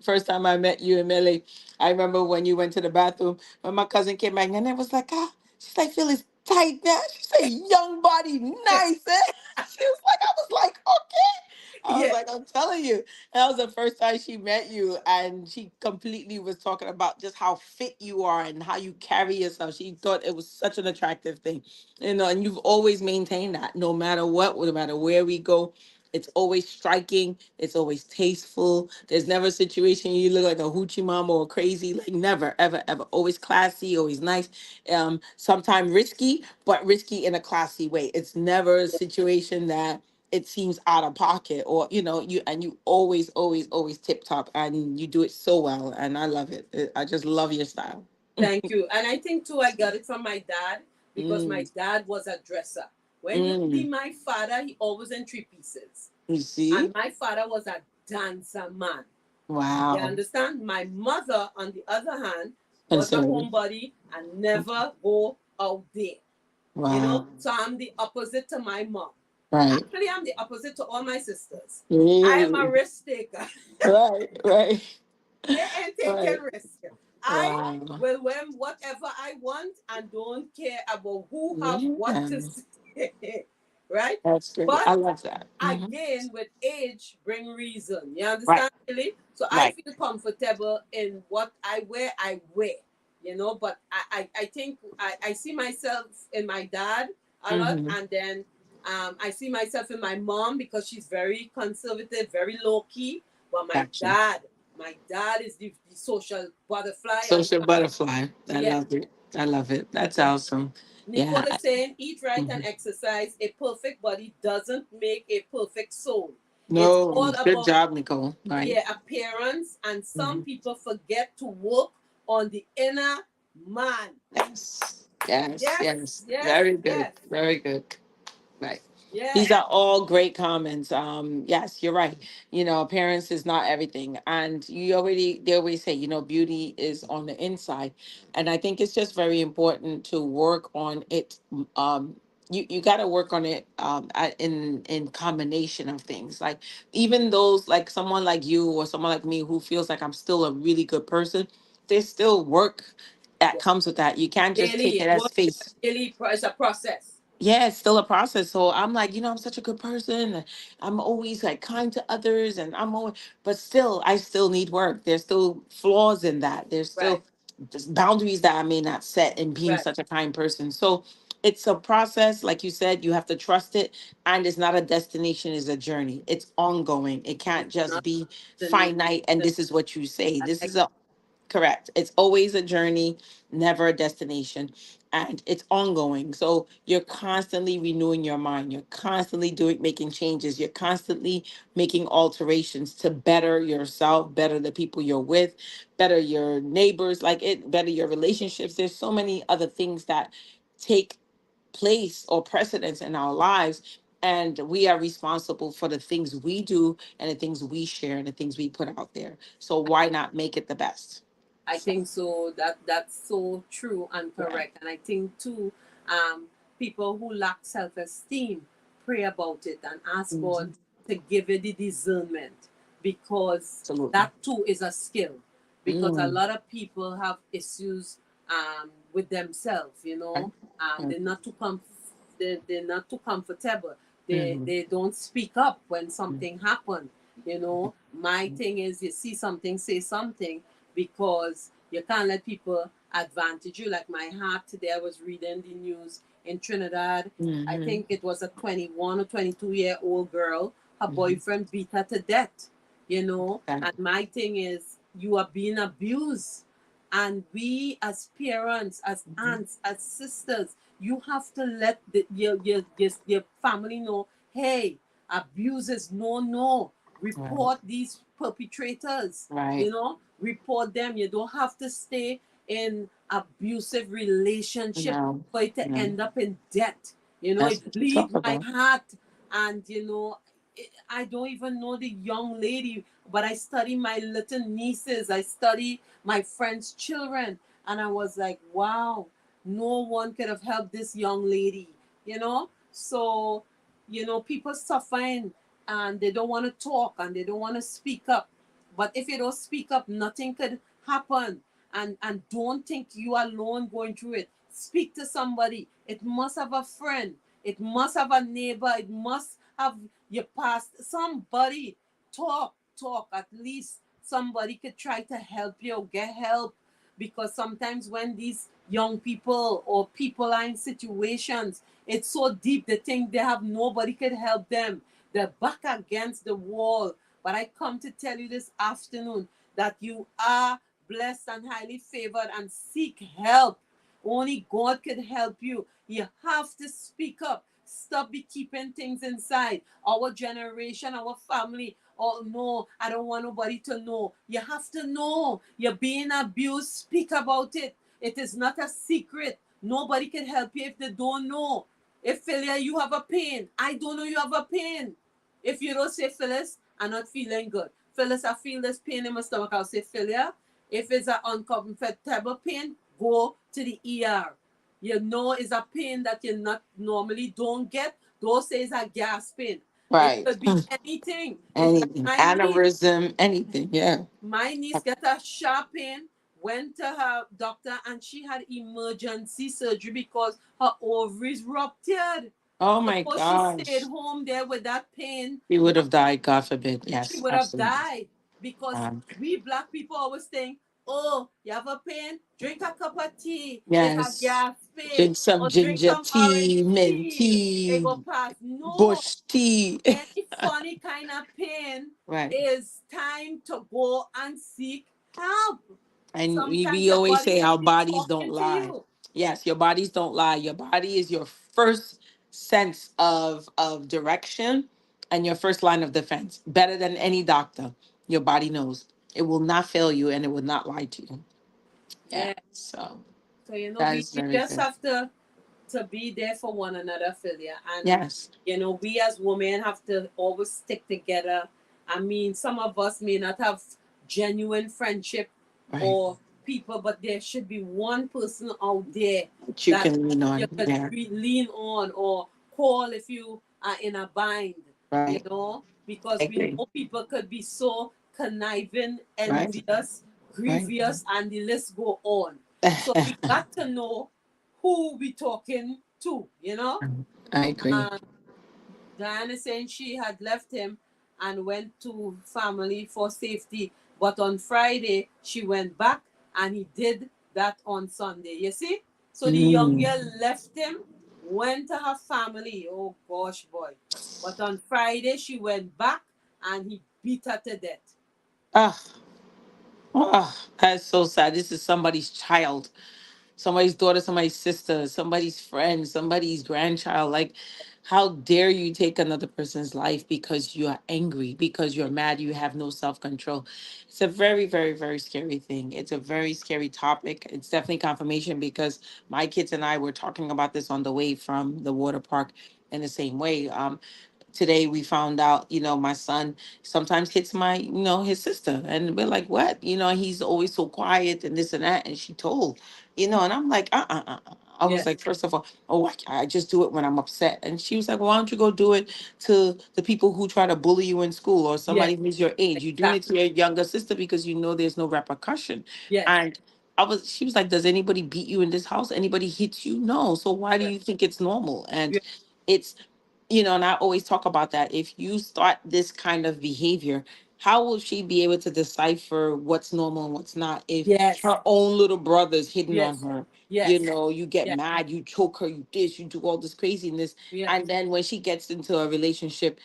first time I met you and Millie. I remember when you went to the bathroom when my cousin came back and it was like, ah, She's like, feel it's tight now. She said, young body, nice. Eh? She was like, I was like, okay. I was Yeah. like, I'm telling you. That was the first time she met you, and she completely was talking about just how fit you are and how you carry yourself. She thought it was such an attractive thing, and you've always maintained that, no matter what, no matter where we go. It's always striking. It's always tasteful. There's never a situation you look like a hoochie mama or crazy. Like never, ever, ever. Always classy. Always nice. Sometimes risky, but risky in a classy way. It's never a situation that it seems out of pocket, or you always, always, always tip top, and you do it so well, and I love it. I just love your style. Thank you. And I think too, I got it from my dad because my Mm, dad was a dresser. When you see mm. my father, he always in three pieces. You And see? my father was a dancer man. You Wow. understand? My mother, on the other hand, was a Conservative. homebody and never go out there. Wow. So I'm the opposite to my mom. Right. Actually, I'm the opposite to all my sisters. I am a Really? risk taker. Right. Right. They ain't taking Right. risk. I Wow. will wear whatever I want and don't care about who have what Yeah. to say. Right? That's great. But I love that. again, with age bring reason. You Right. understand, Billy? So I Right. feel comfortable in what I wear. But I think I see myself in my dad a lot, Mm-hmm. and then I see myself in my mom because she's very conservative, very low key. But Gotcha. my dad is the social butterfly on Social the planet. butterfly. I Yeah. love it. I love it. That's So awesome. Nicole Yeah. is saying, eat right and Mhm. exercise. A perfect body doesn't make a perfect soul. It's No, all good about, job, Nicole. Right. yeah, appearance, and some Mhm. people forget to work on the inner man. Yes. Yes. Yes, Yes. yes, Very good. yes, Very good. Right. yes. These are all great comments. Yes, you're right. Appearance is not everything. And they always say, beauty is on the inside. And I think it's just very important to work on it. You got to work on it in combination of things. Like even those, like someone like you or someone like me who feels like I'm still a really good person, there's still work that Yeah. comes with that. You can't just take it Daily as work is face. it's a process. Yeah, it's still a process. So I'm like, I'm such a good person. And I'm always like kind to others, and but still, I still need work. There's still flaws in that. There's Right, still just boundaries that I may not set in being right. such a kind person. So it's a process. Like you said, you have to trust it. And it's not a destination, it's a journey. It's ongoing. It can't It's just not be the nation. finite. And this is what you say. I This like is a Correct. It's always a journey, never a destination, and it's ongoing. So you're constantly renewing your mind. You're constantly making changes. You're constantly making alterations to better yourself, better the people you're with, better your neighbors, better your relationships. There's so many other things that take place or precedence in our lives. And we are responsible for the things we do and the things we share and the things we put out there. So why not make it the best? I So, think so. That's so true and yeah. correct. And I think too, people who lack self-esteem, pray about it and ask God Mhm. to give you the discernment, because Absolutely. that too is a skill. Because a Mm. lot of people have issues with themselves. Right. Right. They're not too comfortable. Mhm. They don't speak up when something happens. My thing is, you see something, say something, because you can't let people advantage you. Like my heart today, I was reading the news in Trinidad. I Mhm. think it was a 21 or 22-year-old girl. Her Mhm. boyfriend beat her to death. That- And my thing is, you are being abused. And we, as parents, as mhm. aunts, as sisters, you have to let your family know, hey, abuse is no, no. Right. Report these perpetrators, Right. report them. You don't have to stay in abusive relationship No. for it to No. end up in debt. That's It what you talk bleed my about. heart. And I don't even know the young lady, but I study my little nieces, I study my friends' children, and I was like, wow, no one could have helped this young lady. So people suffering, and they don't want to talk, and they don't want to speak up. But if you don't speak up, nothing could happen. And don't think you are alone going through it. speak to somebody. It must have a friend. It must have a neighbor. It must have your past. Somebody talk. At least somebody could try to help you, get help. Because sometimes when these young people or people are in situations, it's so deep they think they have nobody could help them. They're back against the wall. But I come to tell you this afternoon that you are blessed and highly favored, and seek help. Only God can help you. You have to speak up. Stop be keeping things inside. Our generation, our family, oh no, I don't want nobody to know. You have to know. You're being abused. Speak about it. It is not a secret. Nobody can help you if they don't know. If Philia, you have a pain, I don't know you have a pain. If you don't say, Phyllis, I'm not feeling good. Phyllis, I feel this pain in my stomach. I'll say, Philia, if it's an uncomfortable pain, go to the ER. You know it's a pain that you not normally don't get. Don't say it's a gas pain. It Right. could be anything. It's like Anything. my niece. Aneurysm, anything. Yeah. My niece got a sharp pain, went to her doctor, and she had emergency surgery because her ovaries ruptured. Oh my Suppose she stayed gosh. home there with that pain, He would have died, God forbid. she Yes, would have absolutely. died. Because Um, we black people always think, oh, you have a pain, drink a cup of tea, it's a yes. gas pain, Drink some or drink ginger some orange tea, mint tea, it tea, go pass. No, bush tea. any funny kind of pain Right. is time to go and seek help. And Sometimes we your always body say could our be bodies don't talking to lie. you. Yes, your bodies don't lie. Your body is your first sense of direction and your first line of defense. Better than any doctor. Your body knows. It will not fail you and it will not lie to you. Yeah. Yeah. So So that we, is we very just good. have to be there for one another, Philia. And Yes. we as women have to always stick together. I mean, some of us may not have genuine friendship Right. or people, but there should be one person out there That you that can lean you on. could Yeah. lean on or call if you are in a bind, Right. I because we agree. know people could be so conniving, Right. envious, Right. grievous, and the list go on. So we got to know who we talking to. I agree. And Diana is saying she had left him and went to family for safety. But on Friday, she went back and he did that on Sunday. You see? So the young Mm. girl left him, went to her family. Oh gosh, boy. But on Friday, she went back and he beat her to death. Ah, that's so sad. This is somebody's child, somebody's daughter, somebody's sister, somebody's friend, somebody's grandchild. Like, how dare you take another person's life because you are angry, because you're mad, you have no self control? It's a very, very, very scary thing. It's a very scary topic. It's definitely confirmation because my kids and I were talking about this on the way from the water park in the same way. Today we found out, my son sometimes hits my, his sister. And we're like, what? He's always so quiet and this and that. And she told, and I'm like, I was Yes, like, first of all, oh, I just do it when I'm upset. And she was like, why don't you go do it to the people who try to bully you in school or yes, somebody who's your age? You're doing it to exactly. your younger sister because you know there's no repercussion. Yes, And she was like, does anybody beat you in this house? Anybody hit you? No. So why do yes, you think it's normal? And yes, it's, and I always talk about that. If you start this kind of behavior, how will she be able to decipher what's normal and what's not if yes, her own little brother's hitting on yes, her? yes, You get yes, mad, you choke her, you this, you do all this craziness. yes. And then when she gets into a relationship,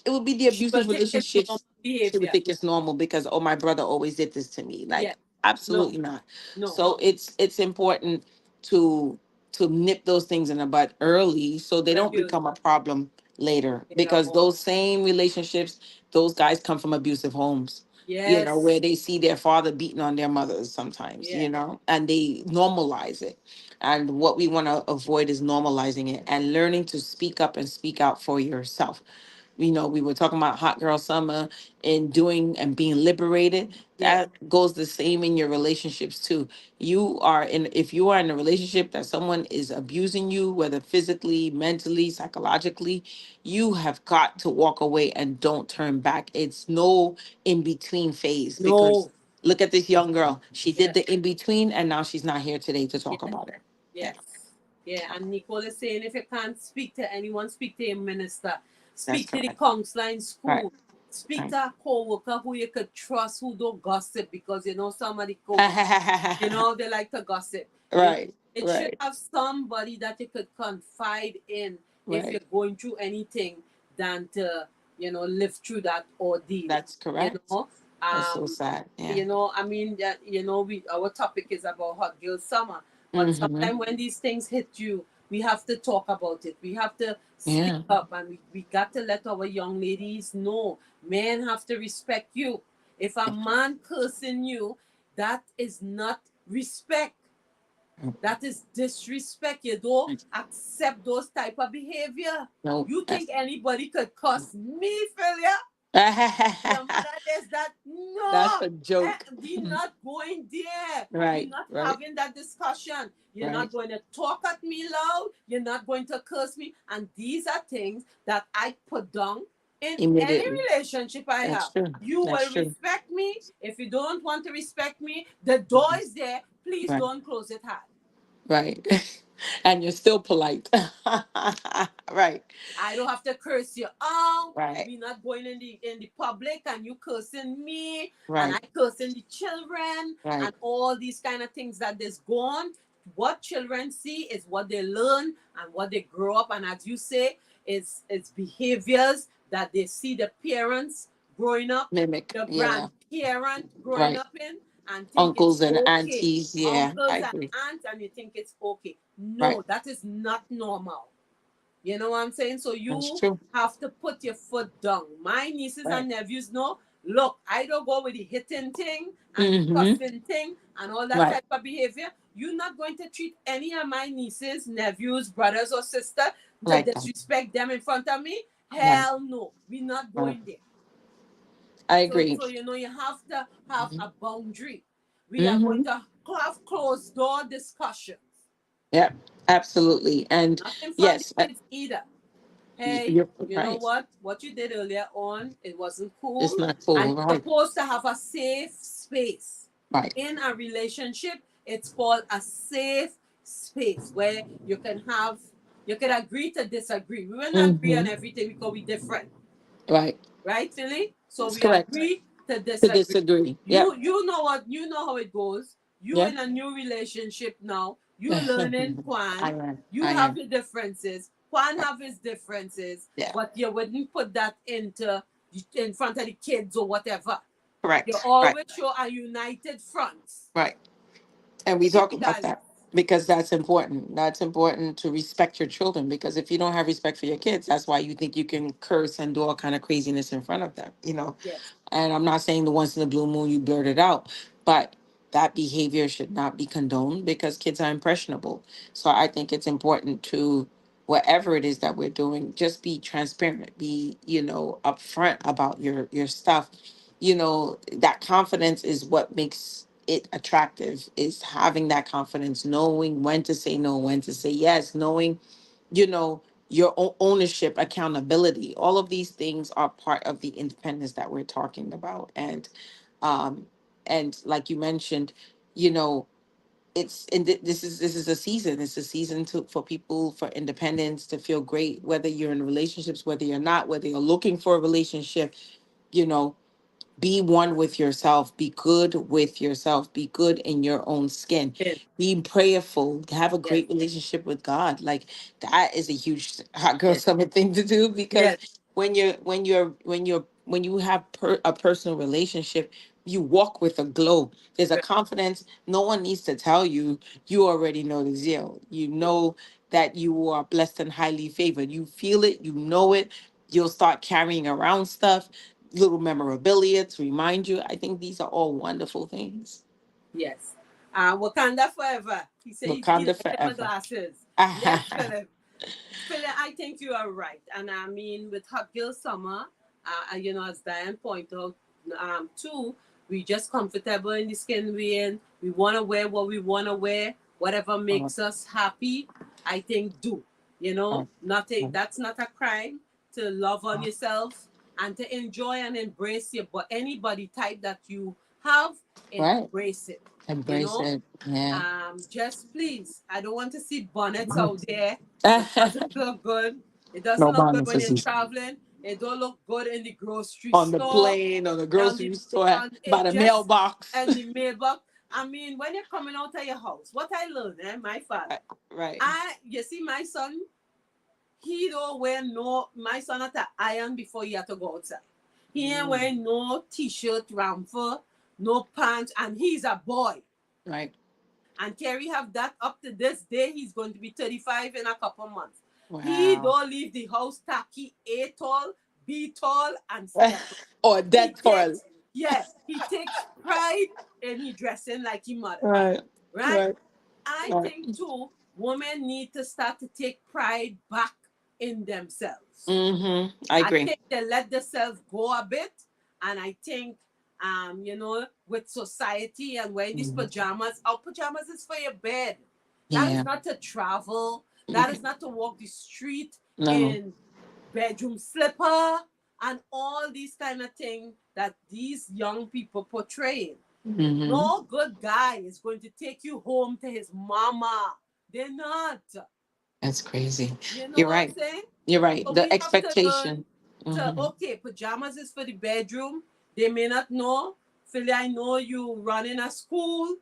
it would be the She will abusive think it's normal relationships. She would behavior. think it's normal because, oh, my brother always did this to me. Like, Yes. No, absolutely not. no. So it's important to nip those things in the bud early so they don't Very become early. a problem later, Later because on. those same relationships, those guys come from abusive homes, where Yes. they see their father beating on their mothers sometimes, Yes. and they normalize it. And what we want to avoid is normalizing it and learning to speak up and speak out for yourself. We were talking about hot girl summer and doing and being liberated. Yes. That goes the same in your relationships too. If you are in a relationship that someone is abusing you, whether physically, mentally, psychologically, you have got to walk away and don't turn back. It's no in between phase, because No. look at this young girl. She did Yes. the in between and now she's not here today to talk Yes. about it. Yeah. Yes. Yeah, and Nicole is saying if you can't speak to anyone, speak to a minister, That's speak to the correct. counselor in Right. school, speak Right. to a co-worker who you could trust, who don't gossip, because you know some of the co-workers, you know, they like to gossip. You know, Right. it should Right. have somebody that you could confide in if you're Right. going through anything than to, live through that ordeal. That's You correct. know, That's so um, sad. Yeah. I mean that we our topic is about hot girl summer, but Mm-hmm. sometimes when these things hit you, we have to talk about it. We have to speak Yeah. up, and we got to let our young ladies know men have to respect you. If a man cursing you, that is not respect. That is disrespect. You don't accept those type of behavior. No. You think anybody could cuss me, Philia? Your mother does that. That's No, a joke. we're not going there. We're Right. not Right. having that discussion. You're Right. not going to talk at me loud. You're not going to curse me. And these are things that I put down in any Immediately. relationship I That's have. true. You That's will true. respect me. If you don't want to respect me, the door is there. Please Right. don't close it hard. Right. And you're still polite. Right. I don't have to curse you out. Right. We're not going in the public and you cursing me and I Right. cursing the children Right. and all these kind of things that is gone. What children see is what they learn and what they grow up, and as you say, it's behaviors that they see the parents growing up, Mimic. the Yeah. grandparent growing Right. up in, and think it's Uncles and okay. aunties. Yeah. I Uncles and agree. aunts, and you think it's okay. Right. No, that is not normal. You know what I'm saying? So That's you true. have to put your foot down. My nieces Right. and nephews know, look, I don't go with the hitting thing and the Mm-hmm. cussing thing and all that Right. type of behavior. You're not going to treat any of my nieces, nephews, brothers, or sister to Like that. disrespect them in front of me. Right. Hell no. We're not Right. going there. I So, agree. so you have to have a boundary. We are going Mm-hmm. to have closed door discussions. Yeah. Absolutely. And Not in front of yes, the kids either. Hey, you're you know right. what? What you did earlier on, it wasn't It's cool. not And cool. you're Right. supposed to have a safe space. Right. In a relationship, it's called a safe space where you can agree to disagree. We will not agree on Mm-hmm. everything because we're different, Right. right, Philly? So That's we correct. agree to To disagree. disagree. Yep. You know how it goes. You Yep. in a new relationship now. You learning I Kwan. am. You I have am. your differences. Kwan have his differences, Yeah. but you wouldn't put that in front of the kids or whatever. You Correct. Right. always show a united front. Right. And we talk Baby about darling. that because that's important. That's important to respect your children because if you don't have respect for your kids, that's why you think you can curse and do all kind of craziness in front of them, you know. Yes. And I'm not saying the once in the blue moon you blurt it out, but that behavior should not be condoned because kids are impressionable. So I think it's important to whatever it is that we're doing, just be transparent, be, upfront about your stuff. That confidence is what makes it attractive, is having that confidence, knowing when to say no, when to say yes, knowing, you know, your ownership, accountability. All of these things are part of the independence that we're talking about. Um, and like you mentioned, you know, this is a season. It's a season for people, for independence, to feel great, whether you're in relationships, whether you're not, whether you're looking for a relationship, you know, be one with yourself, be good with yourself, be good in your own skin, Yes. be prayerful, have a Yes. great relationship with God. Like that is a huge hot girl Yes. summer thing to do because Yes. when you have a personal relationship, you walk with a glow. There's a Yes. confidence. No one needs to tell you. You already know the zeal. You know that you are blessed and highly favored. You feel it. You know it. You'll start carrying around stuff, little memorabilia to remind you. I think these are all wonderful things. Yes. Wakanda forever. He said he Wakanda liked my forever. glasses. Yes, Philip. Philip, I think you are right. And I mean, with Hot Girl Summer, as Diane pointed out, too, we just comfortable in the skin we in. We want to wear what we want to wear. Whatever makes us happy, I think do. Nothing. That's not a crime to love on yourself and to enjoy and embrace your but any body type that you have, Right. embrace it. You Embrace know, it. Yeah. just please, I don't want to see bonnets out there. It doesn't look good. It doesn't No look good when you're bonuses. traveling. It don't look good in the grocery On the store, plane, on the on the grocery store, on by it the just mailbox. and the mailbox. I mean, when you're coming out of your house, what I learned, my father, Right. Right. you see, my son, he don't wear no. My son had to iron before he had to go outside. He ain't Mm, wearing no t-shirt, ramper, no pants, and he's a boy. right. And Kerry have that up to this day. He's going to be 35 in a couple months. He Wow. don't leave the house tacky, A tall, B tall, and step. Or He dead toil. takes, yeah, he takes pride in he dressing like his mother, Right. right? Right. I Right. think too, women need to start to take pride back in themselves. Mm-hmm. I I agree. think they let themselves go a bit, and I think, with society and wearing these Mhm. pajamas, our pajamas is for your bed. That is Yeah. not to travel. That is Mhm. not to walk the street No. in bedroom slipper and all these kind of things that these young people portraying. Hmm. No good guy is going to take you home to his mama. They're not. That's crazy. You know You're what I'm right. saying? You're right. So The we have to learn expectation. to, Hmm. okay, pajamas is for the bedroom. They may not know. Philly, I know you running a school.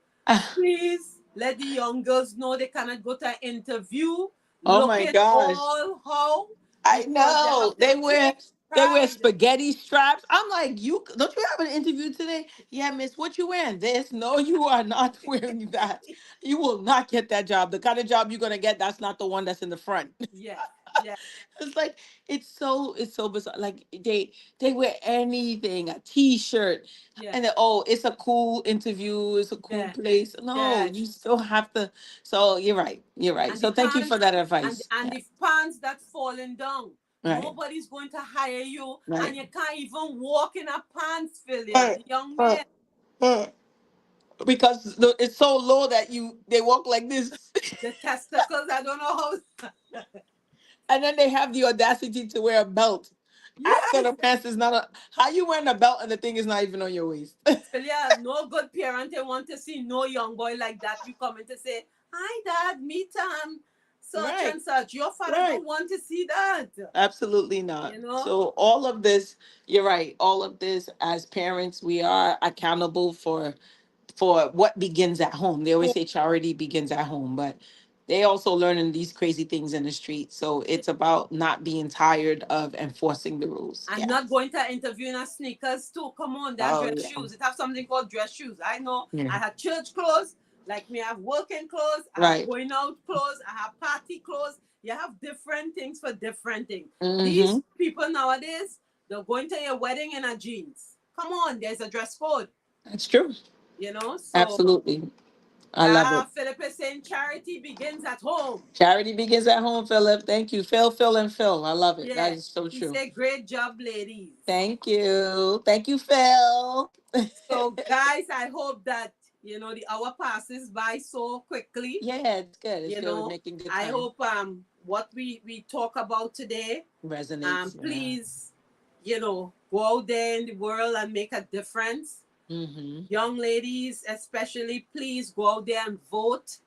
Please let the young girls know they cannot go to an interview Oh my looking gosh. all how, I because they know. have to take They wear pride. spaghetti straps. I'm like, you don't you have an interview today? Yeah, miss, what you wearing? This? No, you are not wearing that. You will not get that job. The kind of job you're gonna get, that's not the one that's in the front. Yes, yes, It's like it's so bizarre. Like they wear anything, a t-shirt, yes, and then, oh, it's a cool interview, it's a cool yes, place. No, yes. you still have to. So you're right. You're right. And the So thank you for pants that and advice. and Yeah. the pants that's falling down. Right. Nobody's going to hire you, and Right. you can't even walk in a pants failure. Right. The young Right. man, Right. Because it's so low that they walk like this. the testicles, I don't know how. And then they have the audacity to wear a belt after Yes, the pants is not a. How you wearing a belt and the thing is not even on your waist? failure. No good parent they want to see no young boy like that. You coming to say, "Hi, Dad, meet such Right. and such." Your father Right. don't want to see that. Absolutely not. You know. So all of this, you're right. All of this, as parents, we are accountable for what begins at home. They always say charity begins at home, but they also learning these crazy things in the street. So it's about not being tired of enforcing the rules. I'm Yeah. not going to interview in a sneakers too. Come on, they're Oh dress yeah. shoes. It have something called dress shoes. I know. Yeah. I have church clothes, like me. I have working clothes. I have Right. going out clothes. I have party clothes. You have different things for different things. Mm-hmm. These people nowadays, they're going to your wedding in a jeans. Come on, there's a dress code. That's true. So Absolutely. I love it. Philip is saying charity begins at home. Charity begins at home, Philip. Thank you. Phil, Phil, and Phil. I love it. That Yeah, is so he true. said, "Great job, ladies." Thank you. Thank you, Phil. So, guys, I hope that the hour passes by so quickly. Yeah, it's good. It's You good. We're know, making good I time. hope what we talk about today, Resonates. Yeah. please, go out there in the world and make a difference. Mm-hmm. Young ladies, especially, please go out there and vote,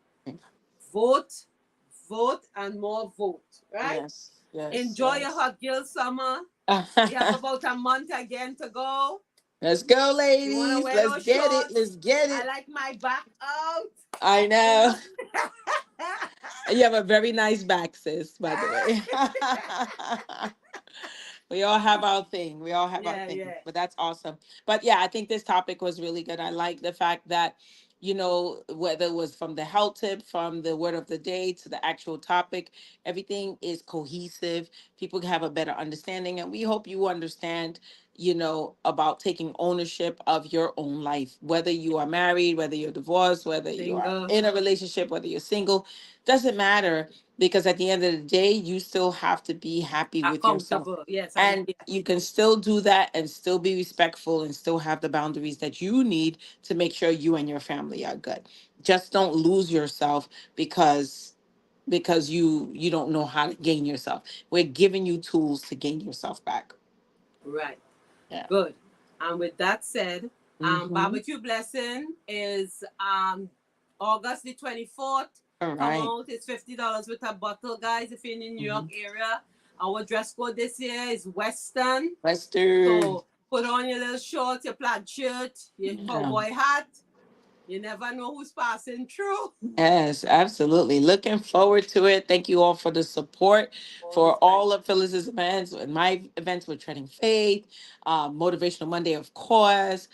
vote, vote, and more vote. Right? Yes. Yes. Enjoy your Yes. hot girl summer. We have about a month again to go. Let's go, You want to ladies. wear Let's those get it. shorts? Let's get I it. like my back out. I You know. know? You have a very nice back, sis, by the way. We all have our thing. We all have our Yeah, thing. yeah. But that's awesome. But yeah, I think this topic was really good. I like the fact that, whether it was from the health tip, from the word of the day to the actual topic, everything is cohesive. People have a better understanding. And we hope you understand, about taking ownership of your own life, whether you are married, whether you're divorced, whether you are Single, in a relationship, whether you're single, doesn't matter, because at the end of the day, you still have to be happy with yourself. accountable. Yes, and And yeah, you can still do that and still be respectful and still have the boundaries that you need to make sure you and your family are good. Just don't lose yourself because you don't know how to gain yourself. We're giving you tools to gain yourself back. right. Yeah. Good. And with that said, Mm-hmm. Barbecue Blessing is August the 24th. All Come right. out. It's $50 with a bottle, guys, if you're in the New York Mm-hmm. area. Our dress code this year is Western. Western. So put on your little shorts, your plaid shirt, your Yeah. cowboy hat. You never know who's passing through. Yes, absolutely. Looking forward to it. Thank you all for the support for Always ready. all of Phyllis's events and my events with Treading Faith, Motivational Monday, of course,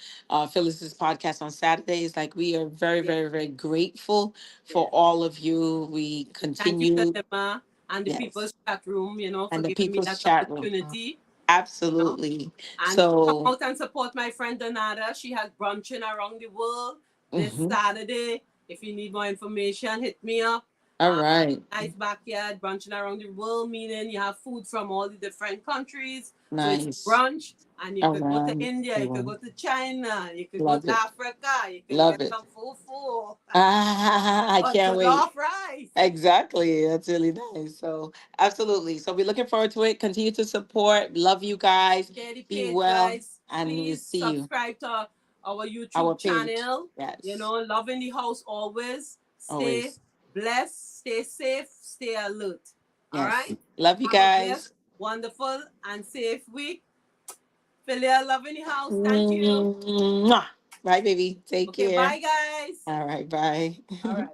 Phyllis's podcast on Saturdays. Like, we are very, Yeah, very, very grateful for yeah. all of you. We Thank you to continue, Lima and the yes, people's chat room, for and the giving me people's that chat room. opportunity. you know. Absolutely. And come So, out and support my friend Donata. She has brunching around the world this mhm. Saturday. If you need more information, hit me up. All Uh, right. nice backyard brunching around the world, meaning you have food from all the different countries. So it's Nice. brunch, and you could go to Around India, the you could world. go to China, you could go Love to it. Africa, you could Love get it. some fufu I or can't wait. jollof rice. Exactly. That's really nice. So, absolutely. So, we're looking forward to it. Continue to support. Love you guys. Share the Be page, well. guys. And we'll Please see you. subscribe to our Our YouTube page. channel. Yes. Loving the house always. Stay Always. blessed, stay safe, stay alert. All Yes. right. Love you Have a blessed, guys. wonderful, and safe week. Philia, love in the house. Thank you. Mwah. Bye, baby. Take Okay, bye, care. guys. All right. Bye. All right.